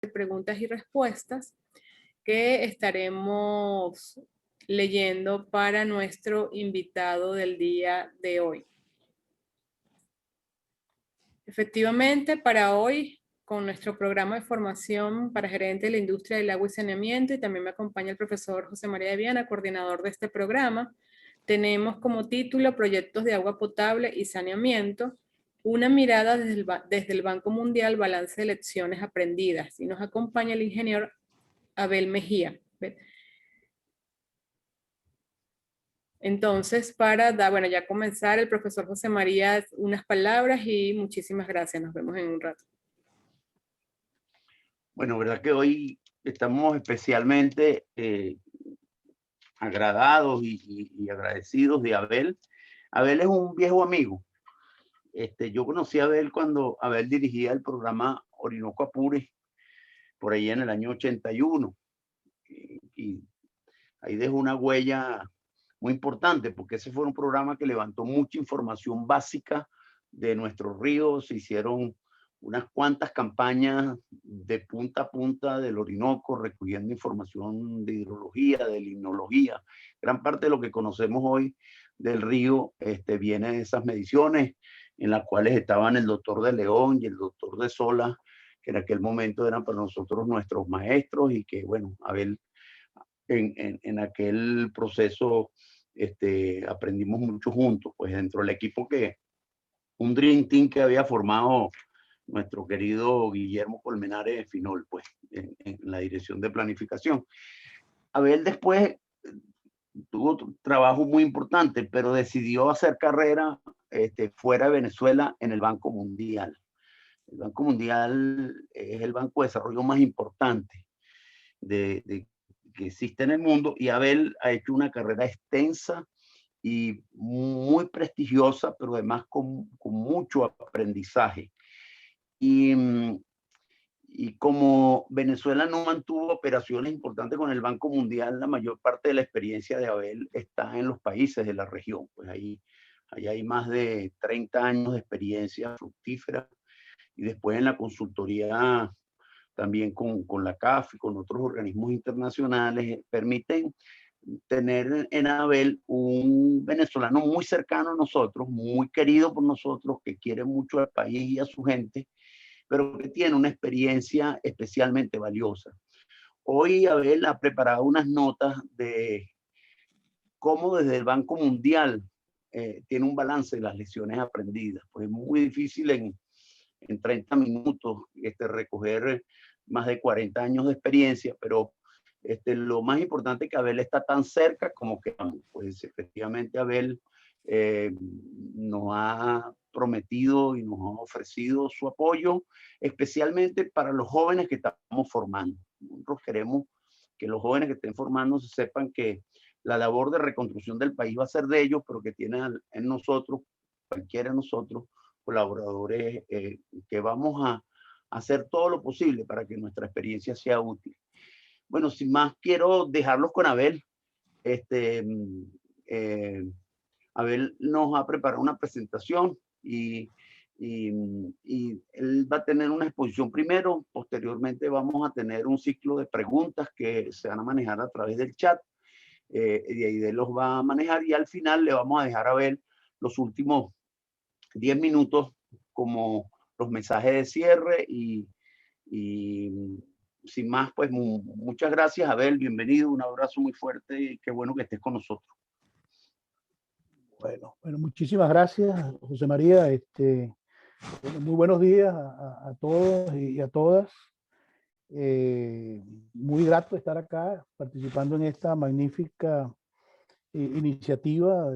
de preguntas y respuestas que estaremos leyendo para nuestro invitado del día de hoy. Efectivamente, para hoy, con nuestro programa de formación para gerente de la industria del agua y saneamiento, y también me acompaña el profesor José María de Viana, coordinador de este programa, tenemos como título Proyectos de agua potable y saneamiento, una mirada desde el Banco Mundial, balance de lecciones aprendidas. Y nos acompaña el ingeniero Abel Mejía. Entonces, bueno, ya comenzar, el profesor José María, unas palabras y muchísimas gracias. Nos vemos en un rato. Bueno, verdad que hoy estamos especialmente agradados y agradecidos de Abel. Abel es un viejo amigo. Yo conocí a Abel cuando Abel dirigía el programa Orinoco Apure, por ahí en el año 81. Y ahí dejó una huella muy importante, porque ese fue un programa que levantó mucha información básica de nuestros ríos. Se hicieron unas cuantas campañas de punta a punta del Orinoco, recogiendo información de hidrología, de limnología. Gran parte de lo que conocemos hoy del río viene de esas mediciones, en las cuales estaban el doctor de León y el doctor de Sola, que en aquel momento eran para nosotros nuestros maestros, y que, bueno, Abel, en aquel proceso aprendimos mucho juntos, pues dentro del equipo un Dream Team que había formado nuestro querido Guillermo Colmenares Finol, pues en la dirección de planificación. Abel después tuvo otro trabajo muy importante, pero decidió hacer carrera fuera de Venezuela en el Banco Mundial. El Banco Mundial es el banco de desarrollo más importante que existe en el mundo, y Abel ha hecho una carrera extensa y muy prestigiosa, pero además con mucho aprendizaje. Y como Venezuela no mantuvo operaciones importantes con el Banco Mundial, la mayor parte de la experiencia de Abel está en los países de la región. Pues ahí hay más de 30 años de experiencia fructífera, y después en la consultoría también con la CAF y con otros organismos internacionales, permiten tener en Abel un venezolano muy cercano a nosotros, muy querido por nosotros, que quiere mucho al país y a su gente, pero que tiene una experiencia especialmente valiosa. Hoy Abel ha preparado unas notas de cómo desde el Banco Mundial tiene un balance de las lecciones aprendidas. Pues es muy difícil en 30 minutos recoger más de 40 años de experiencia, pero lo más importante es que Abel está tan cerca como que, pues efectivamente Abel nos ha prometido y nos ha ofrecido su apoyo, especialmente para los jóvenes que estamos formando. Nosotros queremos que los jóvenes que estén formando sepan que la labor de reconstrucción del país va a ser de ellos, pero que tienen en nosotros, cualquiera de nosotros, colaboradores que vamos a hacer todo lo posible para que nuestra experiencia sea útil. Bueno, sin más, quiero dejarlos con Abel. Abel nos ha preparado una presentación y él va a tener una exposición primero. Posteriormente vamos a tener un ciclo de preguntas que se van a manejar a través del chat. Y ahí él los va a manejar, y al final le vamos a dejar a ver los últimos 10 minutos como los mensajes de cierre. Y sin más, pues muchas gracias, Abel, bienvenido, un abrazo muy fuerte y qué bueno que estés con nosotros. Bueno, muchísimas gracias, José María. Muy buenos días a todos y a todas. Muy grato de estar acá participando en esta magnífica iniciativa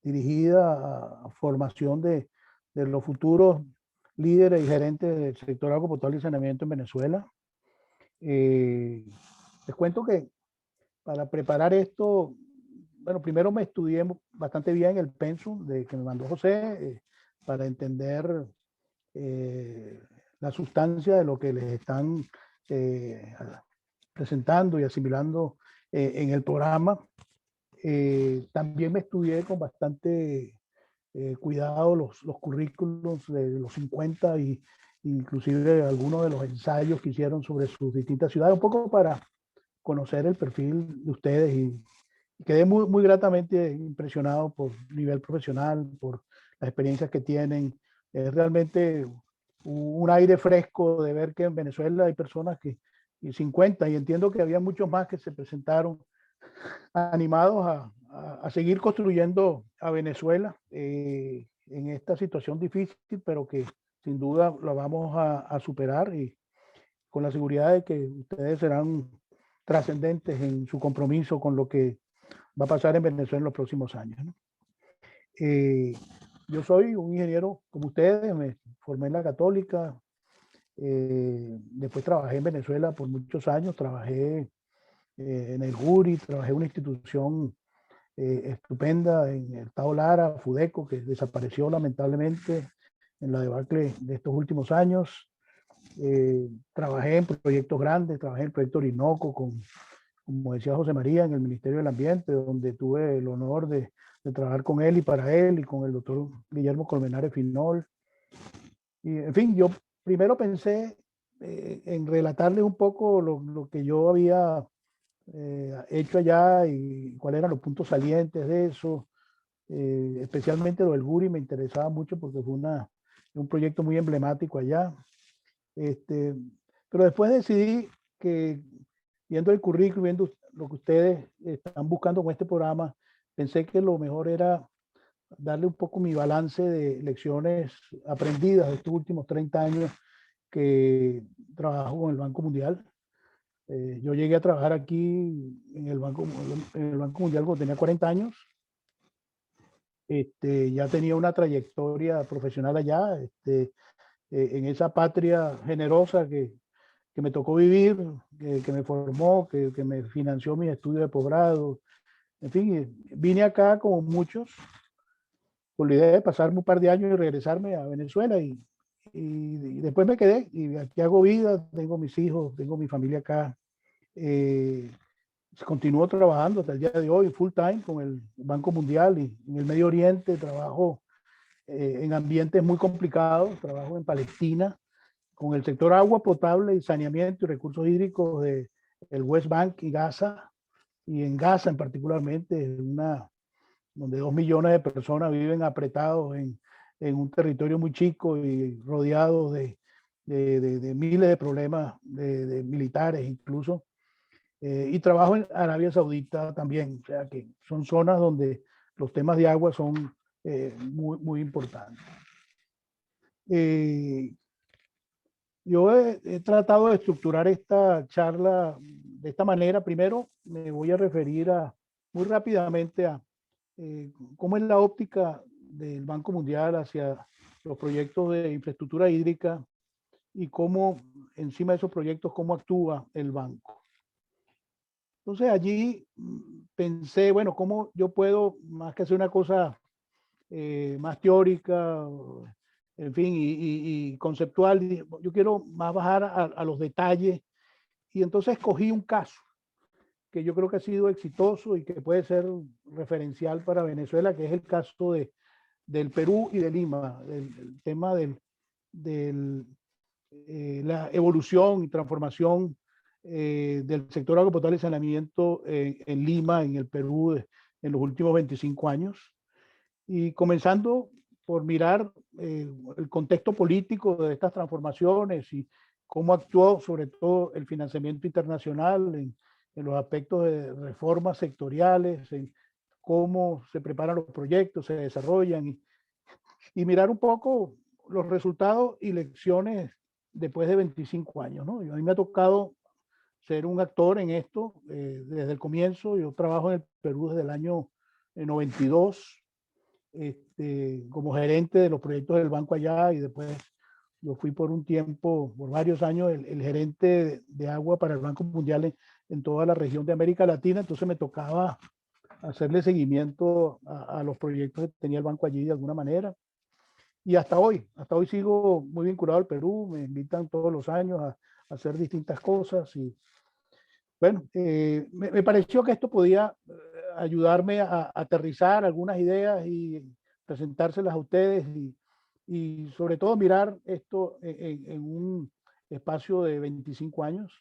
dirigida a formación de los futuros líderes y gerentes del sector agua potable y saneamiento en Venezuela. Les cuento que para preparar esto, bueno, primero me estudié bastante bien el pensum que me mandó José para entender la sustancia de lo que les están presentando y asimilando en el programa. También me estudié con bastante cuidado los currículos de los 50 y inclusive algunos de los ensayos que hicieron sobre sus distintas ciudades, un poco para conocer el perfil de ustedes y quedé muy gratamente impresionado por nivel profesional, por las experiencias que tienen. Es realmente un aire fresco de ver que en Venezuela hay personas que, y 50, y entiendo que había muchos más que se presentaron animados a seguir construyendo a Venezuela en esta situación difícil, pero que sin duda la vamos a superar y con la seguridad de que ustedes serán trascendentes en su compromiso con lo que va a pasar en Venezuela en los próximos años, ¿no? Yo soy un ingeniero como ustedes, me formé en la Católica, después trabajé en Venezuela por muchos años, trabajé en el GURI, trabajé en una institución estupenda en el Estado Lara, Fudeco, que desapareció lamentablemente en la debacle de estos últimos años. Trabajé en proyectos grandes, trabajé en el proyecto Orinoco, como decía José María, en el Ministerio del Ambiente, donde tuve el honor de trabajar con él y para él, y con el doctor Guillermo Colmenares Finol. Y, en fin, yo primero pensé en relatarles un poco lo que yo había hecho allá y cuáles eran los puntos salientes de eso. Especialmente lo del GURI me interesaba mucho porque fue un proyecto muy emblemático allá. Pero después decidí que, viendo el currículum, viendo lo que ustedes están buscando con este programa, pensé que lo mejor era darle un poco mi balance de lecciones aprendidas de estos últimos 30 años que trabajo con el Banco Mundial. Yo llegué a trabajar aquí en el Banco Mundial cuando tenía 40 años. Ya tenía una trayectoria profesional allá, en esa patria generosa que me tocó vivir, que me formó, que me financió mis estudios de posgrado. En fin, vine acá como muchos, con la idea de pasarme un par de años y regresarme a Venezuela y después me quedé y aquí hago vida, tengo mis hijos, tengo mi familia acá. Continúo trabajando hasta el día de hoy full time con el Banco Mundial y en el Medio Oriente, trabajo en ambientes muy complicados, trabajo en Palestina con el sector agua potable y saneamiento y recursos hídricos de el West Bank y Gaza, y en Gaza en particularmente, donde 2 millones de personas viven apretados en un territorio muy chico y rodeados de miles de problemas de militares incluso. Y trabajo en Arabia Saudita también, o sea que son zonas donde los temas de agua son muy importantes. Yo he tratado de estructurar esta charla de esta manera. Primero me voy a referir muy rápidamente a cómo es la óptica del Banco Mundial hacia los proyectos de infraestructura hídrica y cómo encima de esos proyectos, cómo actúa el banco. Entonces allí pensé, bueno, cómo yo puedo, más que hacer una cosa más teórica, en fin, y conceptual, yo quiero más bajar a los detalles, y entonces escogí un caso que yo creo que ha sido exitoso y que puede ser referencial para Venezuela, que es el caso del Perú y de Lima, el tema de la evolución y transformación del sector agua potable y saneamiento en Lima, en el Perú, en los últimos 25 años. Y comenzando por mirar el contexto político de estas transformaciones y cómo actuó sobre todo el financiamiento internacional en los aspectos de reformas sectoriales, en cómo se preparan los proyectos, se desarrollan, y mirar un poco los resultados y lecciones después de 25 años, ¿no? A mí me ha tocado ser un actor en esto desde el comienzo. Yo trabajo en el Perú desde el año 92 como gerente de los proyectos del banco allá, y después yo fui por un tiempo, por varios años, el gerente de agua para el Banco Mundial en toda la región de América Latina. Entonces me tocaba hacerle seguimiento a los proyectos que tenía el banco allí de alguna manera. Y hasta hoy sigo muy vinculado al Perú, me invitan todos los años a hacer distintas cosas. Y bueno, me pareció que esto podía ayudarme a aterrizar algunas ideas y presentárselas a ustedes y sobre todo mirar esto en un espacio de 25 años.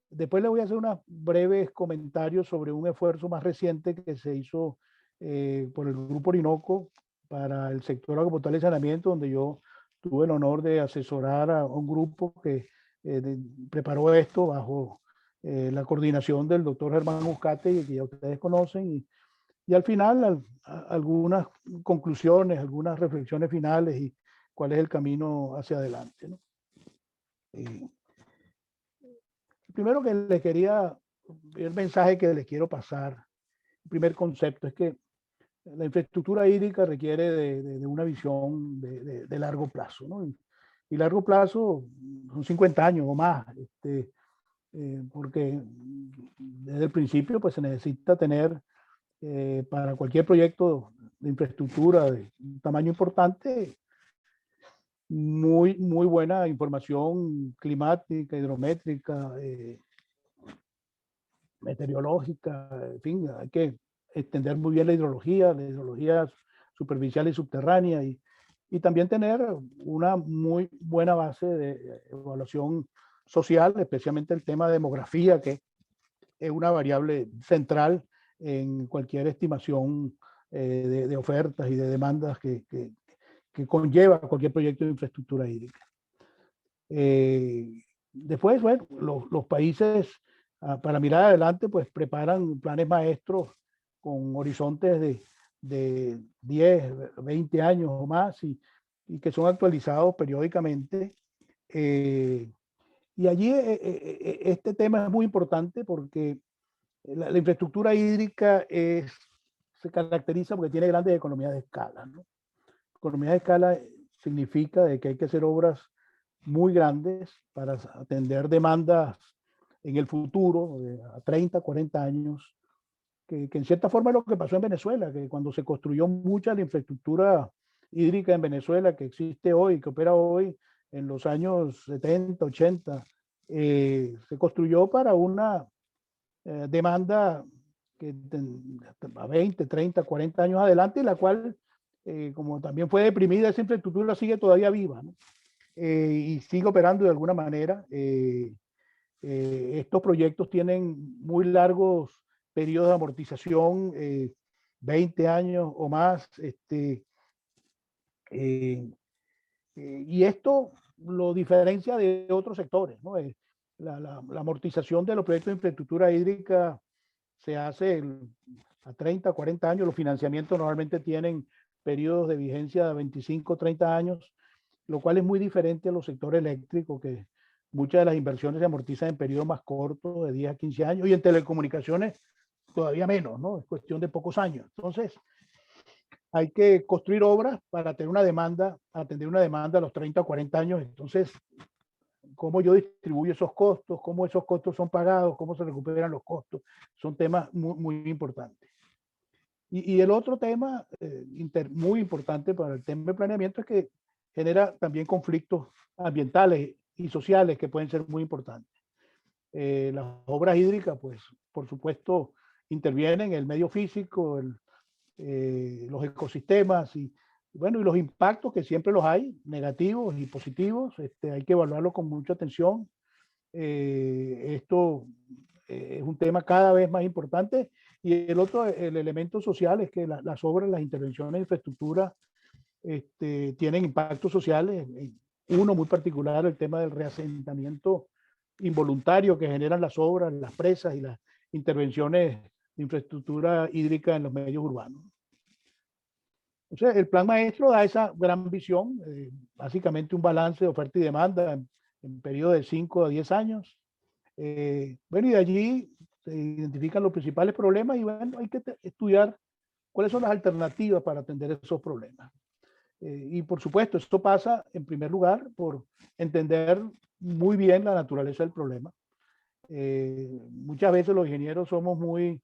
Después le voy a hacer unos breves comentarios sobre un esfuerzo más reciente que se hizo por el Grupo Orinoco para el sector agroportuario y saneamiento, donde yo tuve el honor de asesorar a un grupo que preparó esto bajo la coordinación del doctor Germán Muscate, que ya ustedes conocen, y al final algunas conclusiones, algunas reflexiones finales y cuál es el camino hacia adelante, ¿no? Primero que le quería, el mensaje que les quiero pasar, el primer concepto es que la infraestructura hídrica requiere de una visión de largo plazo, ¿no? Y largo plazo son 50 años o más, porque desde el principio pues se necesita tener para cualquier proyecto de infraestructura de un tamaño importante, muy buena información climática, hidrométrica, meteorológica, en fin, hay que entender muy bien la hidrología superficial y subterránea, y también tener una muy buena base de evaluación social, especialmente el tema de demografía, que es una variable central en cualquier estimación de ofertas y de demandas que conlleva cualquier proyecto de infraestructura hídrica. Después, bueno, los países para mirar adelante, pues preparan planes maestros con horizontes de 10, 20 años o más y que son actualizados periódicamente. Y allí este tema es muy importante porque la infraestructura hídrica se caracteriza porque tiene grandes economías de escala, ¿no? Economía de escala significa de que hay que hacer obras muy grandes para atender demandas en el futuro, a 30, 40 años, que en cierta forma es lo que pasó en Venezuela, que cuando se construyó mucha la infraestructura hídrica en Venezuela que existe hoy, que opera hoy, en los años 70, 80, se construyó para una demanda que a 20, 30, 40 años adelante, y la cual, como también fue deprimida, esa infraestructura sigue todavía viva, ¿no? Y sigue operando de alguna manera. Estos proyectos tienen muy largos periodos de amortización, 20 años o más. Y esto lo diferencia de otros sectores, ¿no? La amortización de los proyectos de infraestructura hídrica se hace a 30, 40 años. Los financiamientos normalmente tienen periodos de vigencia de 25, 30 años, lo cual es muy diferente a los sectores eléctricos, que muchas de las inversiones se amortizan en periodos más cortos, de 10 a 15 años, y en telecomunicaciones todavía menos, ¿no? Es cuestión de pocos años. Entonces, hay que construir obras para tener una demanda, atender una demanda a los 30 o 40 años. Entonces, cómo yo distribuyo esos costos, cómo esos costos son pagados, cómo se recuperan los costos, son temas muy importantes. Y el otro tema muy importante para el tema de planeamiento es que genera también conflictos ambientales y sociales que pueden ser muy importantes. Las obras hídricas, pues, por supuesto, intervienen en el medio físico, los ecosistemas y bueno, y los impactos que siempre los hay, negativos y positivos, hay que evaluarlo con mucha atención. Esto es un tema cada vez más importante. Y el otro, el elemento social, es que las obras, las intervenciones de infraestructura tienen impactos sociales. Uno muy particular, el tema del reasentamiento involuntario que generan las obras, las presas y las intervenciones de infraestructura hídrica en los medios urbanos. O sea, el plan maestro da esa gran visión, básicamente un balance de oferta y demanda en periodo de 5 a 10 años. Bueno, y de allí se identifican los principales problemas y bueno, hay que estudiar cuáles son las alternativas para atender esos problemas. Y por supuesto, esto pasa en primer lugar por entender muy bien la naturaleza del problema. Muchas veces los ingenieros somos muy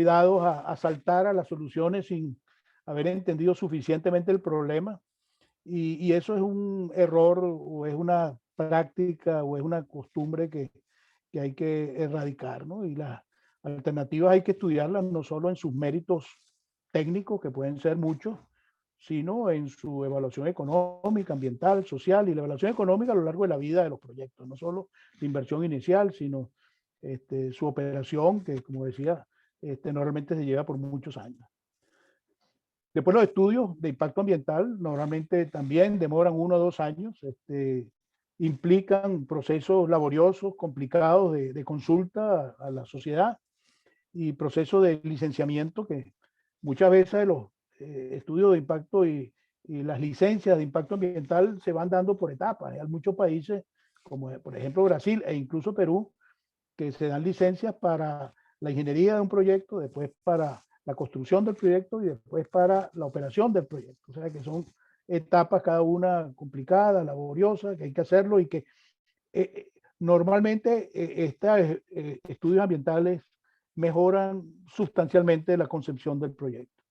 dados a saltar a las soluciones sin haber entendido suficientemente el problema, y eso es un error o es una práctica o es una costumbre que hay que erradicar, ¿no? Y las alternativas hay que estudiarlas no solo en sus méritos técnicos, que pueden ser muchos, sino en su evaluación económica, ambiental, social y la evaluación económica a lo largo de la vida de los proyectos, no solo la inversión inicial, sino su operación, que como decía, normalmente se lleva por muchos años. Después los estudios de impacto ambiental normalmente también demoran 1 o 2 años, implican procesos laboriosos, complicados de consulta a la sociedad y procesos de licenciamiento que muchas veces los estudios de impacto y las licencias de impacto ambiental se van dando por etapas. Hay muchos países, como por ejemplo Brasil e incluso Perú, que se dan licencias para la ingeniería de un proyecto, después para la construcción del proyecto y después para la operación del proyecto. O sea que son etapas cada una complicadas, laboriosas, que hay que hacerlo y que normalmente estos estudios ambientales mejoran sustancialmente la concepción del proyecto.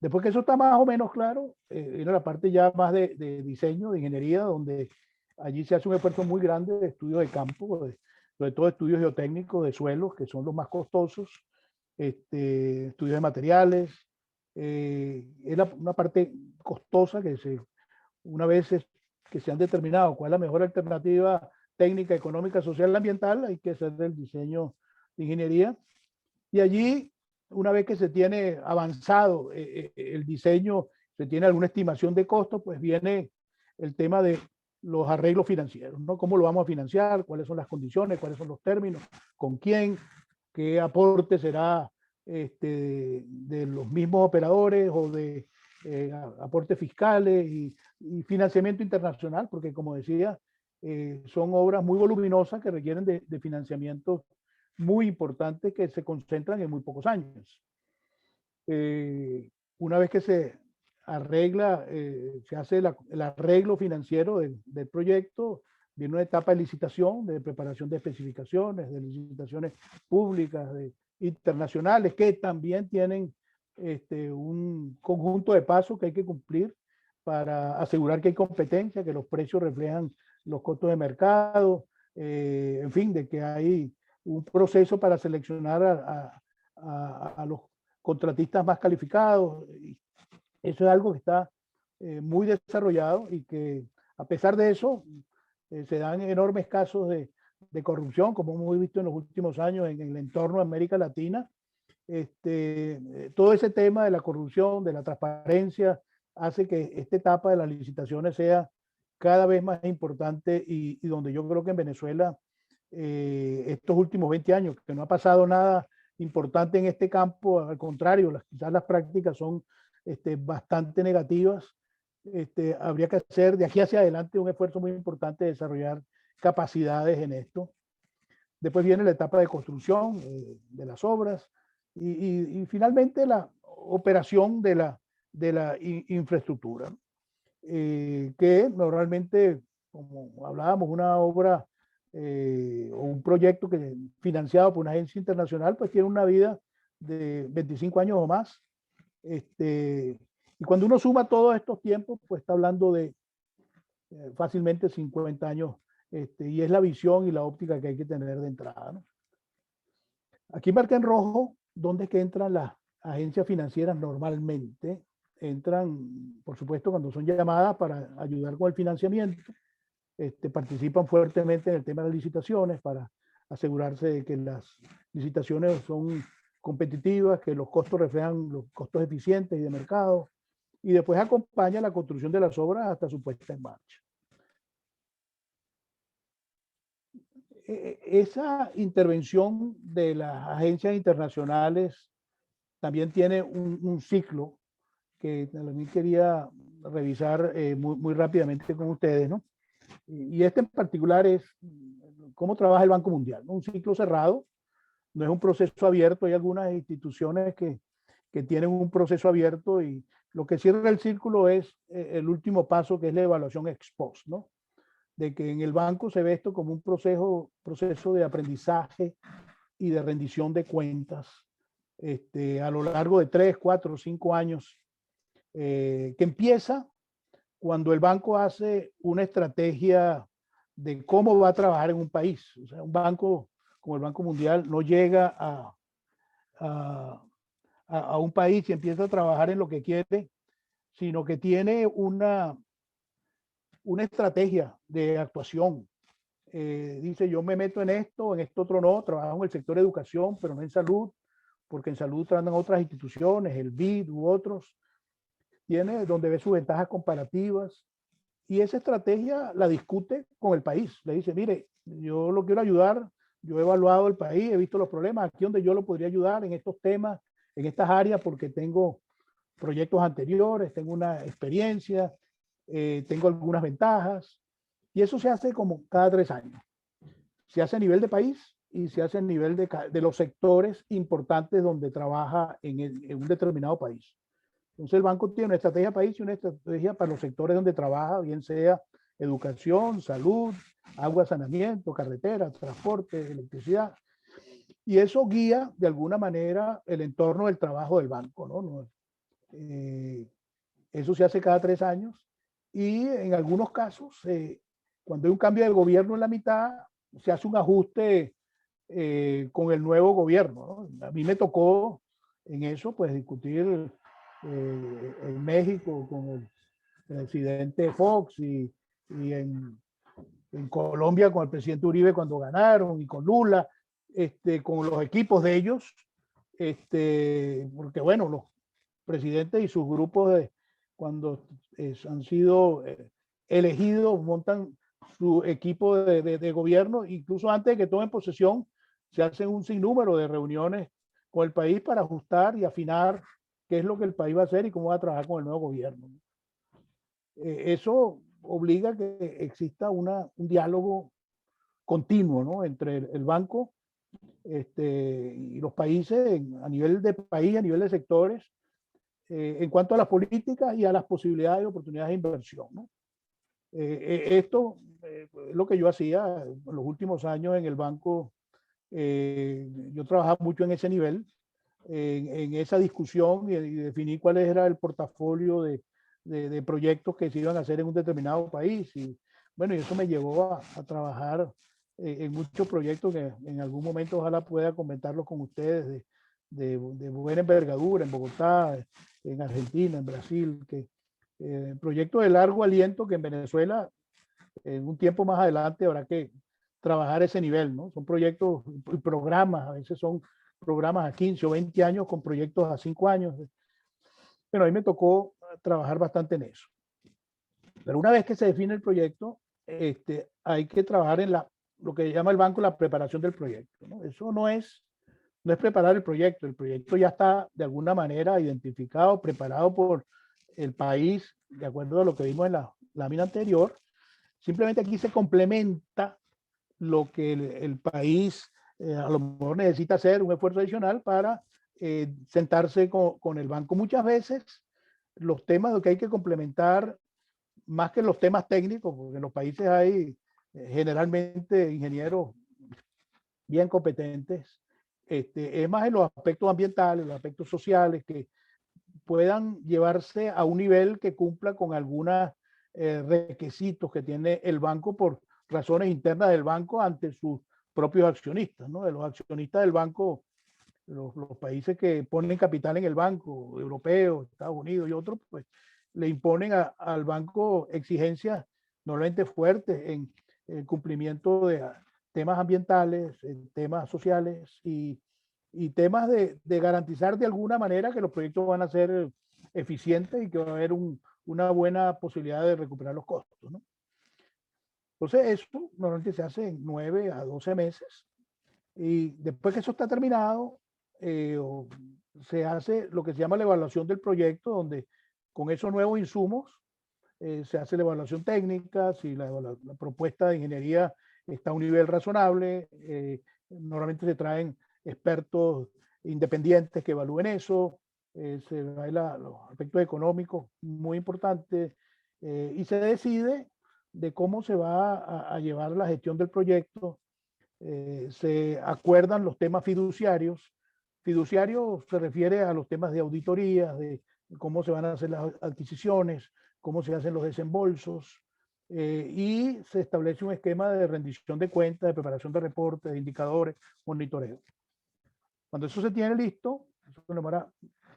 Después que eso está más o menos claro, viene la parte ya más de diseño, de ingeniería, donde allí se hace un esfuerzo muy grande de estudios de campo, sobre todo estudios geotécnicos de suelos, que son los más costosos, estudios de materiales. Es una parte costosa que una vez que se han determinado cuál es la mejor alternativa técnica, económica, social, ambiental, hay que hacer el diseño de ingeniería. Y allí, una vez que se tiene avanzado el diseño, se tiene alguna estimación de costo, pues viene el tema de los arreglos financieros, ¿no? ¿Cómo lo vamos a financiar? ¿Cuáles son las condiciones? ¿Cuáles son los términos? ¿Con quién? ¿Qué aporte será de los mismos operadores o de aportes fiscales y financiamiento internacional? Porque como decía, son obras muy voluminosas que requieren de financiamiento muy importantes que se concentran en muy pocos años. Una vez que se arregla, se hace el arreglo financiero del proyecto, viene una etapa de licitación, de preparación de especificaciones, de licitaciones públicas, internacionales, que también tienen un conjunto de pasos que hay que cumplir para asegurar que hay competencia, que los precios reflejan los costos de mercado, en fin, de que hay un proceso para seleccionar a los contratistas más calificados. Eso es algo que está muy desarrollado y que a pesar de eso se dan enormes casos de corrupción, como hemos visto en los últimos años en el entorno de América Latina. Todo ese tema de la corrupción, de la transparencia, hace que esta etapa de las licitaciones sea cada vez más importante y donde yo creo que en Venezuela estos últimos 20 años, que no ha pasado nada importante en este campo, al contrario, quizás las prácticas son bastante negativas. Habría que hacer de aquí hacia adelante un esfuerzo muy importante de desarrollar capacidades en esto. Después viene la etapa de construcción de las obras y finalmente la operación de la infraestructura, que normalmente, como hablábamos, una obra o un proyecto financiado por una agencia internacional, pues tiene una vida de 25 años o más. Y cuando uno suma todos estos tiempos, pues está hablando de fácilmente 50 años, y es la visión y la óptica que hay que tener de entrada, ¿no? Aquí marca en rojo dónde es que entran las agencias financieras normalmente. Entran, por supuesto, cuando son llamadas para ayudar con el financiamiento. Participan fuertemente en el tema de las licitaciones para asegurarse de que las licitaciones son competitivas, que los costos reflejan los costos eficientes y de mercado, y después acompaña la construcción de las obras hasta su puesta en marcha. Esa intervención de las agencias internacionales también tiene un ciclo que también quería revisar muy rápidamente con ustedes, ¿no? Y en particular es cómo trabaja el Banco Mundial, ¿no? Un ciclo cerrado, no es un proceso abierto. Hay algunas instituciones que tienen un proceso abierto y lo que cierra el círculo es el último paso, que es la evaluación ex post, ¿no? De que en el banco se ve esto como un proceso de aprendizaje y de rendición de cuentas a lo largo de 3, 4, 5 años, que empieza cuando el banco hace una estrategia de cómo va a trabajar en un país. O sea, un banco como el Banco Mundial no llega a un país y empieza a trabajar en lo que quiere sino que tiene una estrategia de actuación. Dice, yo me meto en esto otro no, trabajo en el sector de educación, pero no en salud, porque en salud trabajan otras instituciones, el BID u otros. Tiene donde ve sus ventajas comparativas, y esa estrategia la discute con el país. Le dice, mire, yo lo quiero ayudar, yo he evaluado el país, he visto los problemas, aquí donde yo lo podría ayudar en estos temas, en estas áreas, porque tengo proyectos anteriores, tengo una experiencia, tengo algunas ventajas, y eso se hace como cada 3 años. Se hace a nivel de país y se hace a nivel de los sectores importantes donde trabaja en un determinado país. Entonces el banco tiene una estrategia país y una estrategia para los sectores donde trabaja, bien sea educación, salud, agua, saneamiento, carretera, transporte, electricidad. Y eso guía de alguna manera el entorno del trabajo del banco, ¿no? Eso se hace cada 3 años, y en algunos casos, cuando hay un cambio de gobierno en la mitad, se hace un ajuste con el nuevo gobierno, ¿no? A mí me tocó en eso, pues, discutir en México con el presidente Fox y en Colombia con el presidente Uribe cuando ganaron, y con Lula, con los equipos de ellos, porque bueno, los presidentes y sus grupos cuando han sido elegidos montan su equipo de gobierno, incluso antes de que tomen posesión se hacen un sinnúmero de reuniones con el país para ajustar y afinar qué es lo que el país va a hacer y cómo va a trabajar con el nuevo gobierno. Eso obliga a que exista un diálogo continuo, ¿no? Entre el banco y los países a nivel de país, a nivel de sectores, en cuanto a las políticas y a las posibilidades y oportunidades de inversión, ¿no? Esto es lo que yo hacía en los últimos años en el banco. Yo trabajaba mucho en ese nivel, en esa discusión y definir cuál era el portafolio de proyectos que se iban a hacer en un determinado país. Y bueno, y eso me llevó a trabajar en muchos proyectos que en algún momento ojalá pueda comentarlos con ustedes, de buena envergadura en Bogotá, en Argentina, en Brasil, proyectos de largo aliento que en Venezuela en un tiempo más adelante habrá que trabajar ese nivel, ¿no? Son proyectos y programas, a veces son programas a 15 o 20 años con proyectos a 5 años. Pero a mí me tocó trabajar bastante en eso. Pero una vez que se define el proyecto, hay que trabajar en lo que llama el banco la preparación del proyecto, ¿no? Eso no es preparar el proyecto ya está de alguna manera identificado, preparado por el país, de acuerdo a lo que vimos en la lámina anterior. Simplemente aquí se complementa lo que el país a lo mejor necesita hacer, un esfuerzo adicional para sentarse con el banco. Muchas veces los temas que hay que complementar, más que los temas técnicos, porque en los países hay generalmente ingenieros bien competentes, es más en los aspectos ambientales, los aspectos sociales, que puedan llevarse a un nivel que cumpla con algunos requisitos que tiene el banco por razones internas del banco ante sus propios accionistas, ¿no? De los accionistas del banco, los países que ponen capital en el banco, europeos, Estados Unidos y otros, pues le imponen al banco exigencias normalmente fuertes en el cumplimiento de temas ambientales, temas sociales y temas de garantizar de alguna manera que los proyectos van a ser eficientes y que va a haber una buena posibilidad de recuperar los costos, ¿no? Entonces eso normalmente se hace en 9 a 12 meses, y después que eso está terminado, se hace lo que se llama la evaluación del proyecto, donde con esos nuevos insumos se hace la evaluación técnica, si la propuesta de ingeniería está a un nivel razonable. Normalmente se traen expertos independientes que evalúen eso, se ven los aspectos económicos muy importantes, y se decide de cómo se va a llevar la gestión del proyecto. Se acuerdan los temas fiduciarios. Fiduciario se refiere a los temas de auditoría, de cómo se van a hacer las adquisiciones, cómo se hacen los desembolsos, y se establece un esquema de rendición de cuentas, de preparación de reportes, de indicadores, monitoreo. Cuando eso se tiene listo, eso demora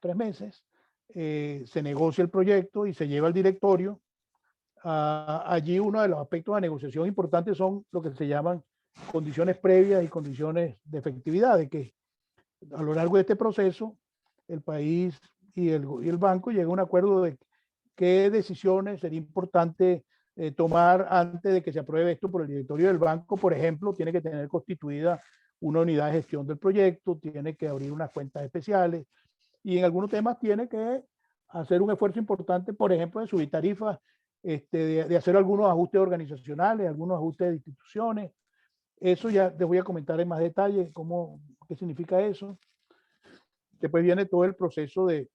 3 meses, se negocia el proyecto y se lleva al directorio. Allí uno de los aspectos de negociación importantes son lo que se llaman condiciones previas y condiciones de efectividad, de que a lo largo de este proceso el país y el banco llega a un acuerdo de qué decisiones sería importante tomar antes de que se apruebe esto por el directorio del banco. Por ejemplo, tiene que tener constituida una unidad de gestión del proyecto, tiene que abrir unas cuentas especiales y en algunos temas tiene que hacer un esfuerzo importante, por ejemplo, de subir tarifas, de hacer algunos ajustes organizacionales, algunos ajustes de instituciones. Eso ya les voy a comentar en más detalle qué significa eso. Después viene todo el proceso de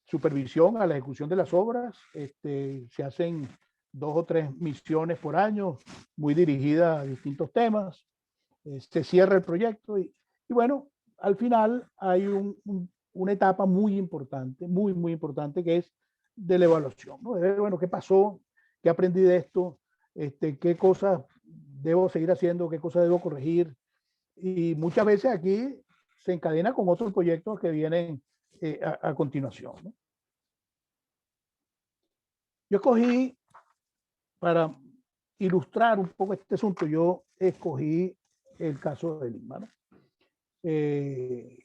supervisión a la ejecución de las obras. Se hacen 2 o 3 misiones por año, muy dirigidas a distintos temas. Se cierra el proyecto y bueno, al final hay una etapa muy importante, muy importante, que es de la evaluación, ¿no? De ver, bueno, qué pasó, qué aprendí de esto, qué cosas debo seguir haciendo, qué cosas debo corregir. Y muchas veces aquí se encadena con otros proyectos que vienen a continuación, ¿no? Yo escogí, para ilustrar un poco este asunto, yo escogí el caso de Lima, ¿no? El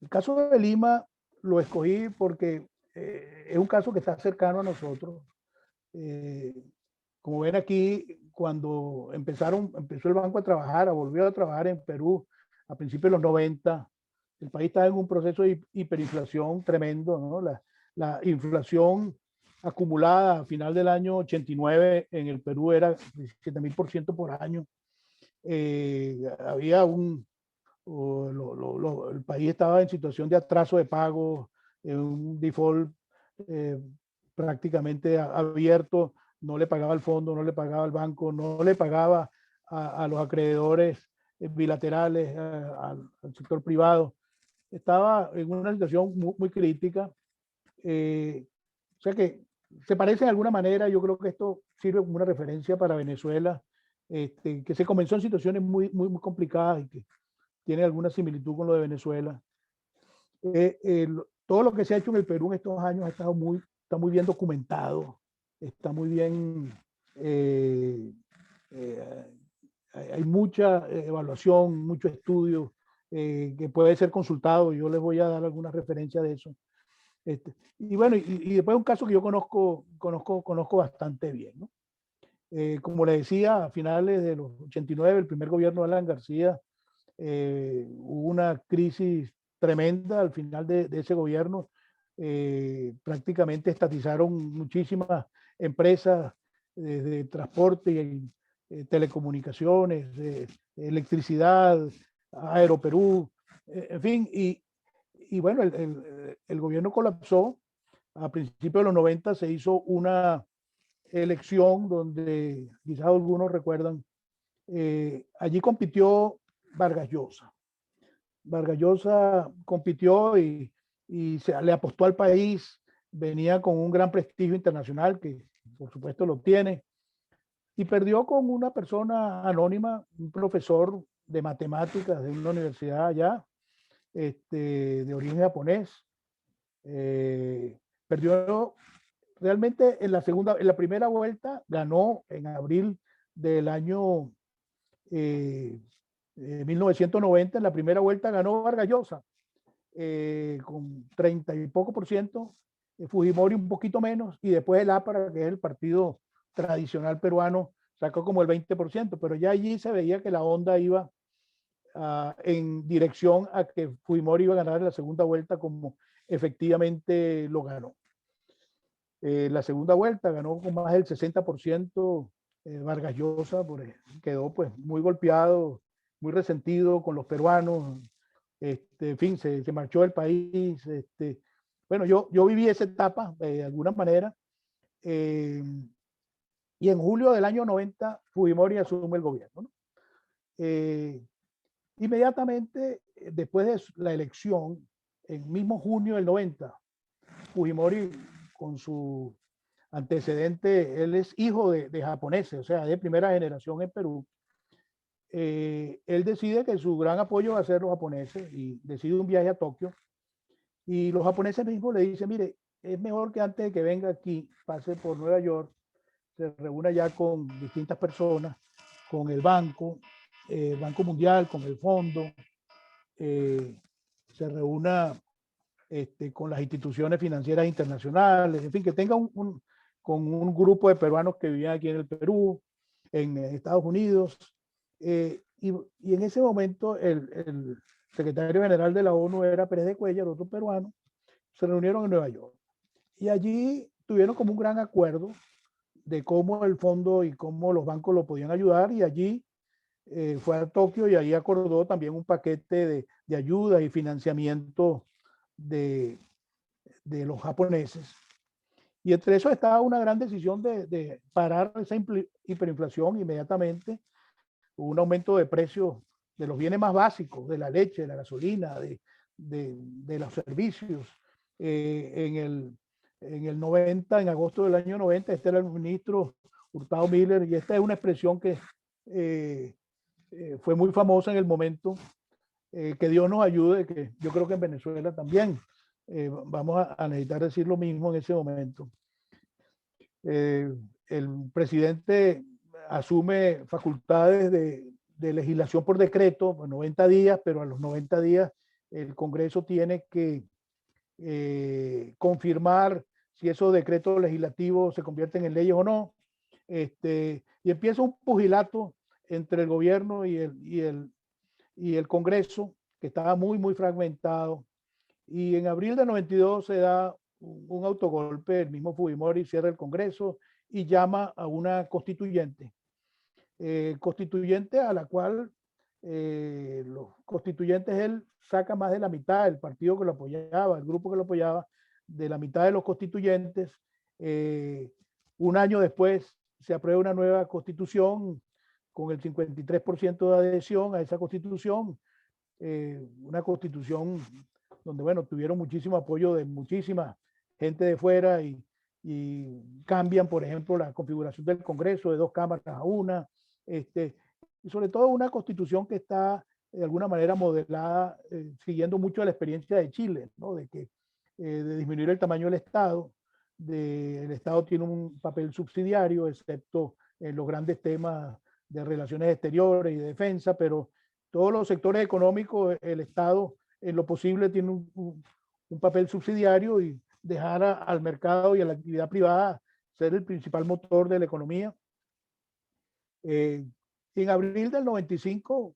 caso de Lima lo escogí porque es un caso que está cercano a nosotros. Como ven aquí, cuando empezó el banco a trabajar, volvió a trabajar en Perú a principios de los 90, el país estaba en un proceso de hiperinflación tremendo, ¿no? La inflación acumulada a final del año 89 en el Perú era 17.000% por año. Había el país estaba en situación de atraso de pago, un default prácticamente abierto, no le pagaba al fondo, no le pagaba al banco, no le pagaba a los acreedores bilaterales, al sector privado. Estaba en una situación muy crítica. O sea que se parece de alguna manera. Yo creo que esto sirve como una referencia para Venezuela, que se comenzó en situaciones muy complicadas y que tiene alguna similitud con lo de Venezuela. Todo lo que se ha hecho en el Perú en estos años está muy bien documentado, está muy bien, hay mucha evaluación, mucho estudio que puede ser consultado. Yo les voy a dar algunas referencias de eso. Y bueno, y después un caso que yo conozco bastante bien, ¿no? Como le decía, a finales de los 89, el primer gobierno de Alan García, hubo una crisis tremenda al final de ese gobierno. Prácticamente estatizaron muchísimas empresas de transporte y telecomunicaciones, electricidad, Aeroperú, en fin, y bueno, el gobierno colapsó. A principios de los 90 se hizo una elección donde quizás algunos recuerdan, allí compitió Vargas Llosa. Vargas Llosa compitió y le apostó al país, venía con un gran prestigio internacional, que por supuesto lo tiene, y perdió con una persona anónima, un profesor de matemáticas de una universidad allá, de origen japonés. Perdió realmente en la primera vuelta, ganó en abril del año 1990, en la primera vuelta ganó Vargas Llosa con 30 y poco por ciento, Fujimori un poquito menos, y después el APRA, que es el partido tradicional peruano, sacó como el 20%, pero ya allí se veía que la onda iba en dirección a que Fujimori iba a ganar en la segunda vuelta, como efectivamente lo ganó. La segunda vuelta ganó con más del 60%. Vargas Llosa quedó pues muy golpeado, muy resentido con los peruanos. En fin, se marchó del país. Bueno, yo viví esa etapa de alguna manera. Y en julio del año 90, Fujimori asume el gobierno, ¿no? Inmediatamente después de la elección, en mismo junio del 90, Fujimori, con su antecedente, él es hijo de japoneses, o sea, de primera generación en Perú. Él decide que su gran apoyo va a ser los japoneses y decide un viaje a Tokio. Y los japoneses mismos le dicen, mire, es mejor que antes de que venga aquí, pase por Nueva York, se reúna ya con distintas personas, con el Banco Mundial, con el Fondo, se reúna con las instituciones financieras internacionales, en fin, que tenga con un grupo de peruanos que vivían aquí en el Perú, en Estados Unidos, y en ese momento el secretario general de la ONU era Pérez de Cuéllar, otro peruano. Se reunieron en Nueva York y allí tuvieron como un gran acuerdo de cómo el fondo y cómo los bancos lo podían ayudar, y allí fue a Tokio y ahí acordó también un paquete de ayuda y financiamiento de los japoneses. Y entre eso estaba una gran decisión de parar esa hiperinflación inmediatamente, un aumento de precios de los bienes más básicos, de la leche, de la gasolina, de los servicios. En el 90, en agosto del año 90, este era el ministro Hurtado Miller, y esta es una expresión que fue muy famosa en el momento, que Dios nos ayude, que yo creo que en Venezuela también vamos a necesitar decir lo mismo en ese momento. El presidente asume facultades de legislación por decreto por 90 días, pero a los 90 días el Congreso tiene que confirmar si esos decretos legislativos se convierten en leyes o no. Y empieza un pugilato entre el gobierno y el Congreso, que estaba muy, muy fragmentado. Y en abril de 92 se da un autogolpe, el mismo Fujimori cierra el Congreso y llama a una constituyente. Constituyente a la cual los constituyentes, él saca más de la mitad, el partido que lo apoyaba, el grupo que lo apoyaba, de la mitad de los constituyentes. Un año después se aprueba una nueva constitución con el 53% de adhesión a esa constitución, una constitución donde, bueno, tuvieron muchísimo apoyo de muchísima gente de fuera, y cambian, por ejemplo, la configuración del Congreso de 2 cámaras a una, y sobre todo una constitución que está de alguna manera modelada, siguiendo mucho la experiencia de Chile, ¿no? De disminuir el tamaño del Estado. El Estado tiene un papel subsidiario, excepto en los grandes temas de relaciones exteriores y de defensa, pero todos los sectores económicos, el Estado en lo posible tiene un papel subsidiario, y dejar al mercado y a la actividad privada ser el principal motor de la economía. En abril del 95,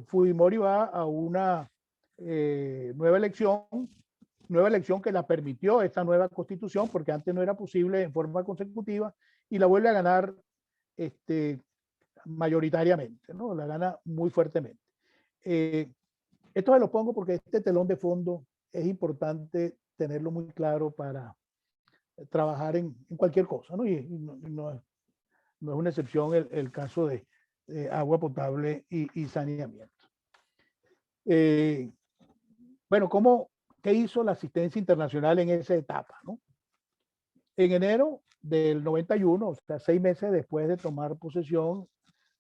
Fujimori va a una nueva elección que la permitió esta nueva constitución, porque antes no era posible en forma consecutiva, y la vuelve a ganar mayoritariamente, ¿no? La gana muy fuertemente. Esto se lo pongo porque este telón de fondo es importante tenerlo muy claro para trabajar en cualquier cosa, ¿no? Y no es una excepción el caso de agua potable y saneamiento. Bueno, ¿qué hizo la asistencia internacional en esa etapa, ¿no? En enero del 91, o sea, 6 meses después de tomar posesión,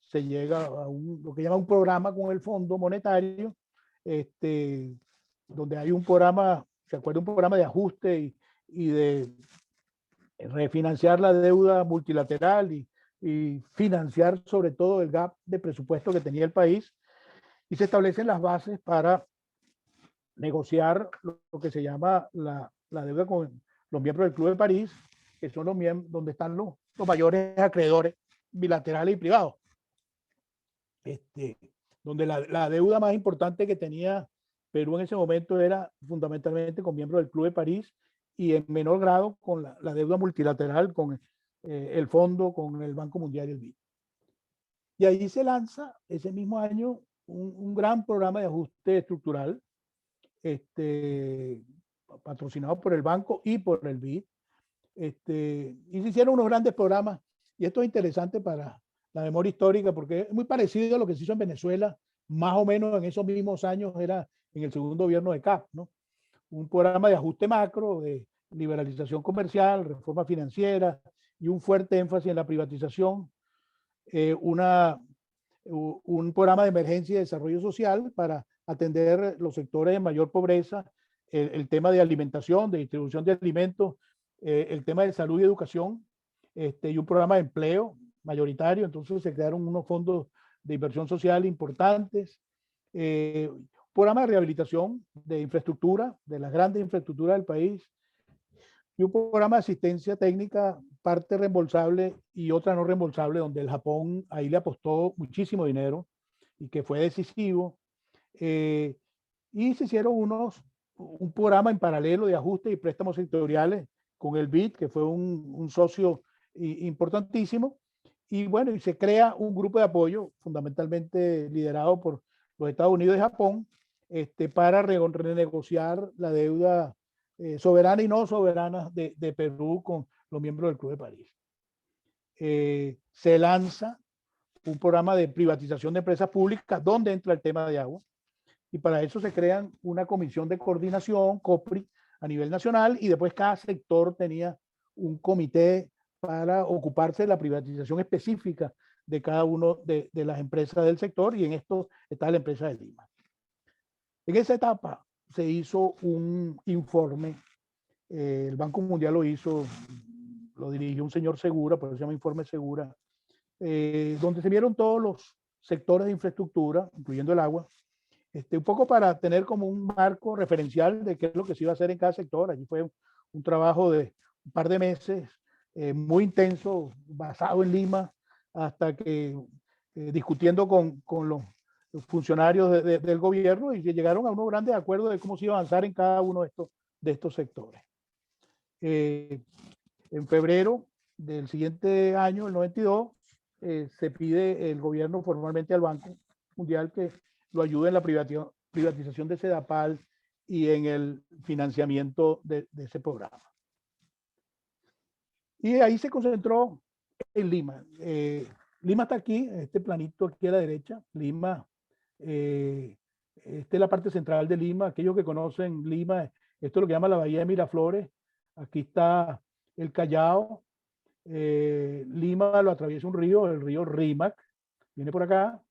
se llega a lo que llama un programa con el Fondo Monetario, donde hay un programa, se acuerda, un programa de ajuste y de refinanciar la deuda multilateral y financiar sobre todo el gap de presupuesto que tenía el país, y se establecen las bases para negociar lo que se llama la deuda con los miembros del Club de París, que son los miembros donde están los mayores acreedores bilaterales y privados. Donde la deuda más importante que tenía Perú en ese momento era fundamentalmente con miembros del Club de París, y en menor grado con la deuda multilateral, con el Fondo, con el Banco Mundial y el BID. Y ahí se lanza ese mismo año un gran programa de ajuste estructural, patrocinado por el banco y por el BID. Y se hicieron unos grandes programas, y esto es interesante para la memoria histórica, porque es muy parecido a lo que se hizo en Venezuela, más o menos en esos mismos años, era en el segundo gobierno de CAP, ¿no? Un programa de ajuste macro, de liberalización comercial, reforma financiera y un fuerte énfasis en la privatización, un programa de emergencia y desarrollo social para atender los sectores de mayor pobreza el tema de alimentación, de distribución de alimentos, el tema de salud y educación, y un programa de empleo mayoritario. Entonces se crearon unos fondos de inversión social importantes, programa de rehabilitación de infraestructura, de las grandes infraestructuras del país, y un programa de asistencia técnica, parte reembolsable y otra no reembolsable, donde el Japón ahí le apostó muchísimo dinero y que fue decisivo. Y se hicieron un programa en paralelo de ajuste y préstamos sectoriales con el BID, que fue un socio importantísimo. Y bueno, y se crea un grupo de apoyo, fundamentalmente liderado por los Estados Unidos y Japón, para renegociar la deuda soberana y no soberana de Perú con los miembros del Club de París. Se lanza un programa de privatización de empresas públicas donde entra el tema de agua, y para eso se crean una comisión de coordinación, COPRI, a nivel nacional, y después cada sector tenía un comité para ocuparse de la privatización específica de cada uno de las empresas del sector, y en esto está la empresa de Lima. En esa etapa se hizo un informe, el Banco Mundial lo hizo, lo dirigió un señor Segura, por eso se llama Informe Segura, donde se vieron todos los sectores de infraestructura, incluyendo el agua, un poco para tener como un marco referencial de qué es lo que se iba a hacer en cada sector. Allí fue un trabajo de un par de meses, muy intenso, basado en Lima, hasta que discutiendo con los funcionarios del gobierno, y llegaron a unos grandes acuerdos de cómo se iba a avanzar en cada uno de estos sectores. En febrero del siguiente año, el 92, se pide el gobierno formalmente al Banco Mundial que lo ayude en la privatización de Sedapal y en el financiamiento de ese programa. Y ahí se concentró en Lima. Lima está aquí, este planito aquí a la derecha. Lima, esta es la parte central de Lima. Aquellos que conocen Lima, esto es lo que llama la Bahía de Miraflores. Aquí está el Callao. Lima lo atraviesa un río, el río Rímac, viene por acá.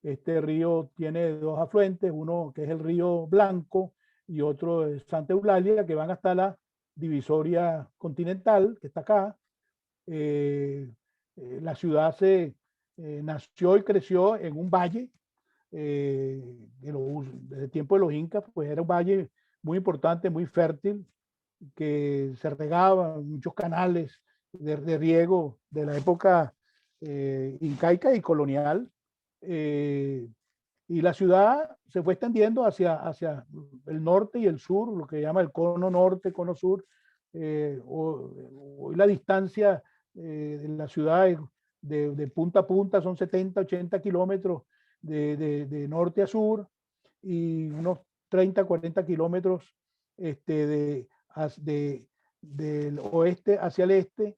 Este río tiene dos afluentes, uno que es el río Blanco y otro es Santa Eulalia, que van hasta la divisoria continental, que está acá. La ciudad nació y creció en un valle, desde el tiempo de los incas, pues era un valle muy importante, muy fértil, que se regaba, muchos canales de riego de la época incaica y colonial. Y la ciudad se fue extendiendo hacia el norte y el sur, lo que llama el cono norte, cono sur. Hoy la distancia de la ciudad de punta a punta son 70, 80 kilómetros de norte a sur, y unos 30, 40 kilómetros del oeste hacia el este.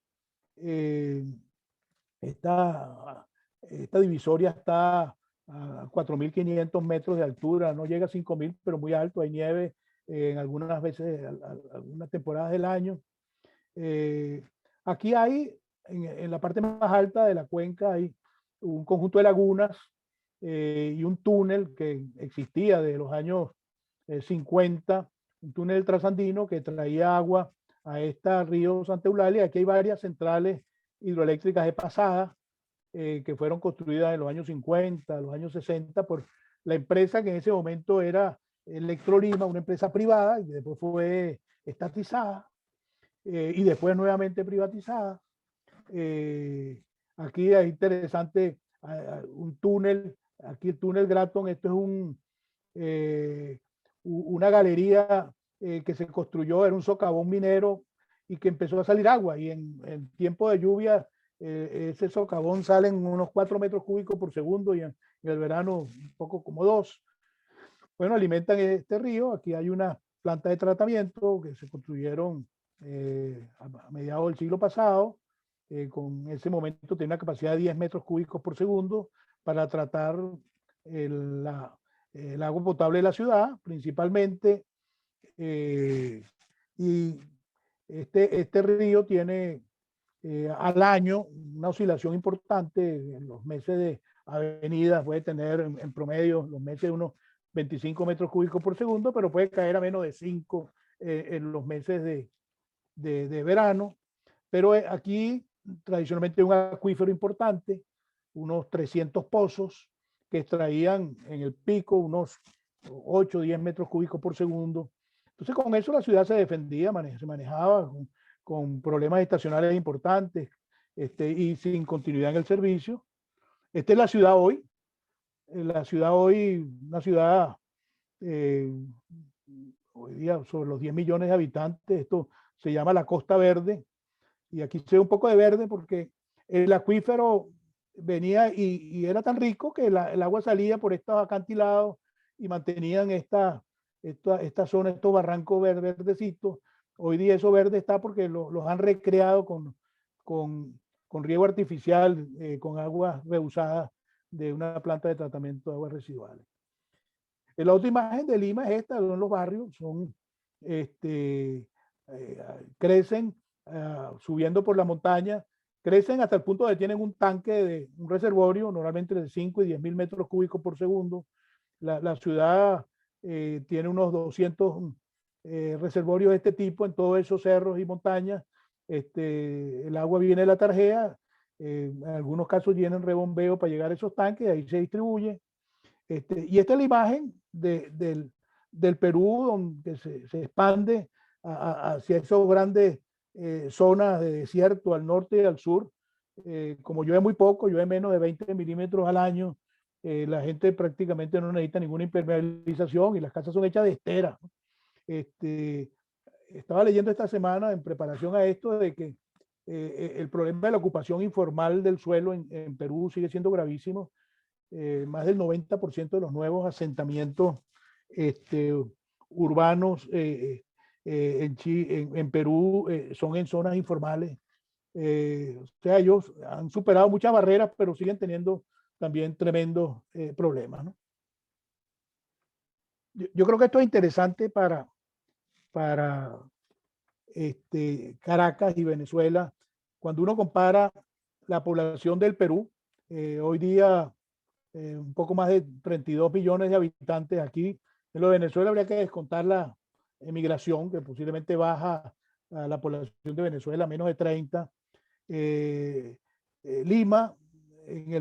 Esta divisoria está a 4.500 metros de altura, no llega a 5.000, pero muy alto. Hay nieve en algunas veces, algunas temporadas del año. Aquí hay, en la parte más alta de la cuenca, hay un conjunto de lagunas y un túnel que existía de los años 50, un túnel trasandino que traía agua a este río Santa Eulalia. Aquí hay varias centrales hidroeléctricas de pasada que fueron construidas en los años 50, los años 60 por la empresa que en ese momento era Electrolima, una empresa privada, y después fue estatizada y después nuevamente privatizada. Aquí es interesante un túnel, aquí el túnel Gratton. Esto es una galería que se construyó, era un socavón minero, y que empezó a salir agua, y en tiempo de lluvia ese socavón sale en unos 4 metros cúbicos por segundo, y en el verano un poco como 2. Bueno, alimentan este río. Aquí hay una planta de tratamiento que se construyeron a mediados del siglo pasado, con ese momento tenía una capacidad de 10 metros cúbicos por segundo para tratar el agua potable de la ciudad, principalmente. Y este río tiene al año una oscilación importante. En los meses de avenidas puede tener en promedio, los meses, unos 25 metros cúbicos por segundo, pero puede caer a menos de 5 en los meses de verano. Pero aquí tradicionalmente un acuífero importante, unos 300 pozos que extraían en el pico unos 8 o 10 metros cúbicos por segundo. Entonces con eso la ciudad se defendía, se manejaba con problemas estacionales importantes y sin continuidad en el servicio. Esta es la ciudad hoy. La ciudad hoy, una ciudad hoy día sobre los 10 millones de habitantes. Esto se llama la Costa Verde. Y aquí se ve un poco de verde porque el acuífero venía y era tan rico que el agua salía por estos acantilados y mantenían esta zona, estos barrancos verdecitos. Hoy día eso verde está porque los han recreado con riego artificial, con aguas reusadas de una planta de tratamiento de aguas residuales. La otra imagen de Lima es esta, son los barrios, crecen subiendo por la montaña, crecen hasta el punto de que tienen un tanque de un reservorio, normalmente de 5 y 10 mil metros cúbicos por segundo. La ciudad tiene unos 200 reservorios de este tipo en todos esos cerros y montañas. El agua viene de la Tarjea, en algunos casos tienen rebombeo para llegar a esos tanques, ahí se distribuye. Y esta es la imagen del Perú, donde se expande hacia esos grandes zonas de desierto al norte y al sur. Como llueve muy poco, llueve menos de 20 milímetros al año, la gente prácticamente no necesita ninguna impermeabilización y las casas son hechas de estera. Estaba leyendo esta semana en preparación a esto de que el problema de la ocupación informal del suelo en Perú sigue siendo gravísimo. Más del 90% de los nuevos asentamientos urbanos en Perú son en zonas informales. O sea, ellos han superado muchas barreras, pero siguen teniendo también tremendos problemas, ¿no? Yo creo que esto es interesante para Caracas y Venezuela. Cuando uno compara la población del Perú, hoy día un poco más de 32 millones de habitantes aquí. En lo de Venezuela habría que descontar la emigración, que posiblemente baja a la población de Venezuela a menos de 30. Lima, en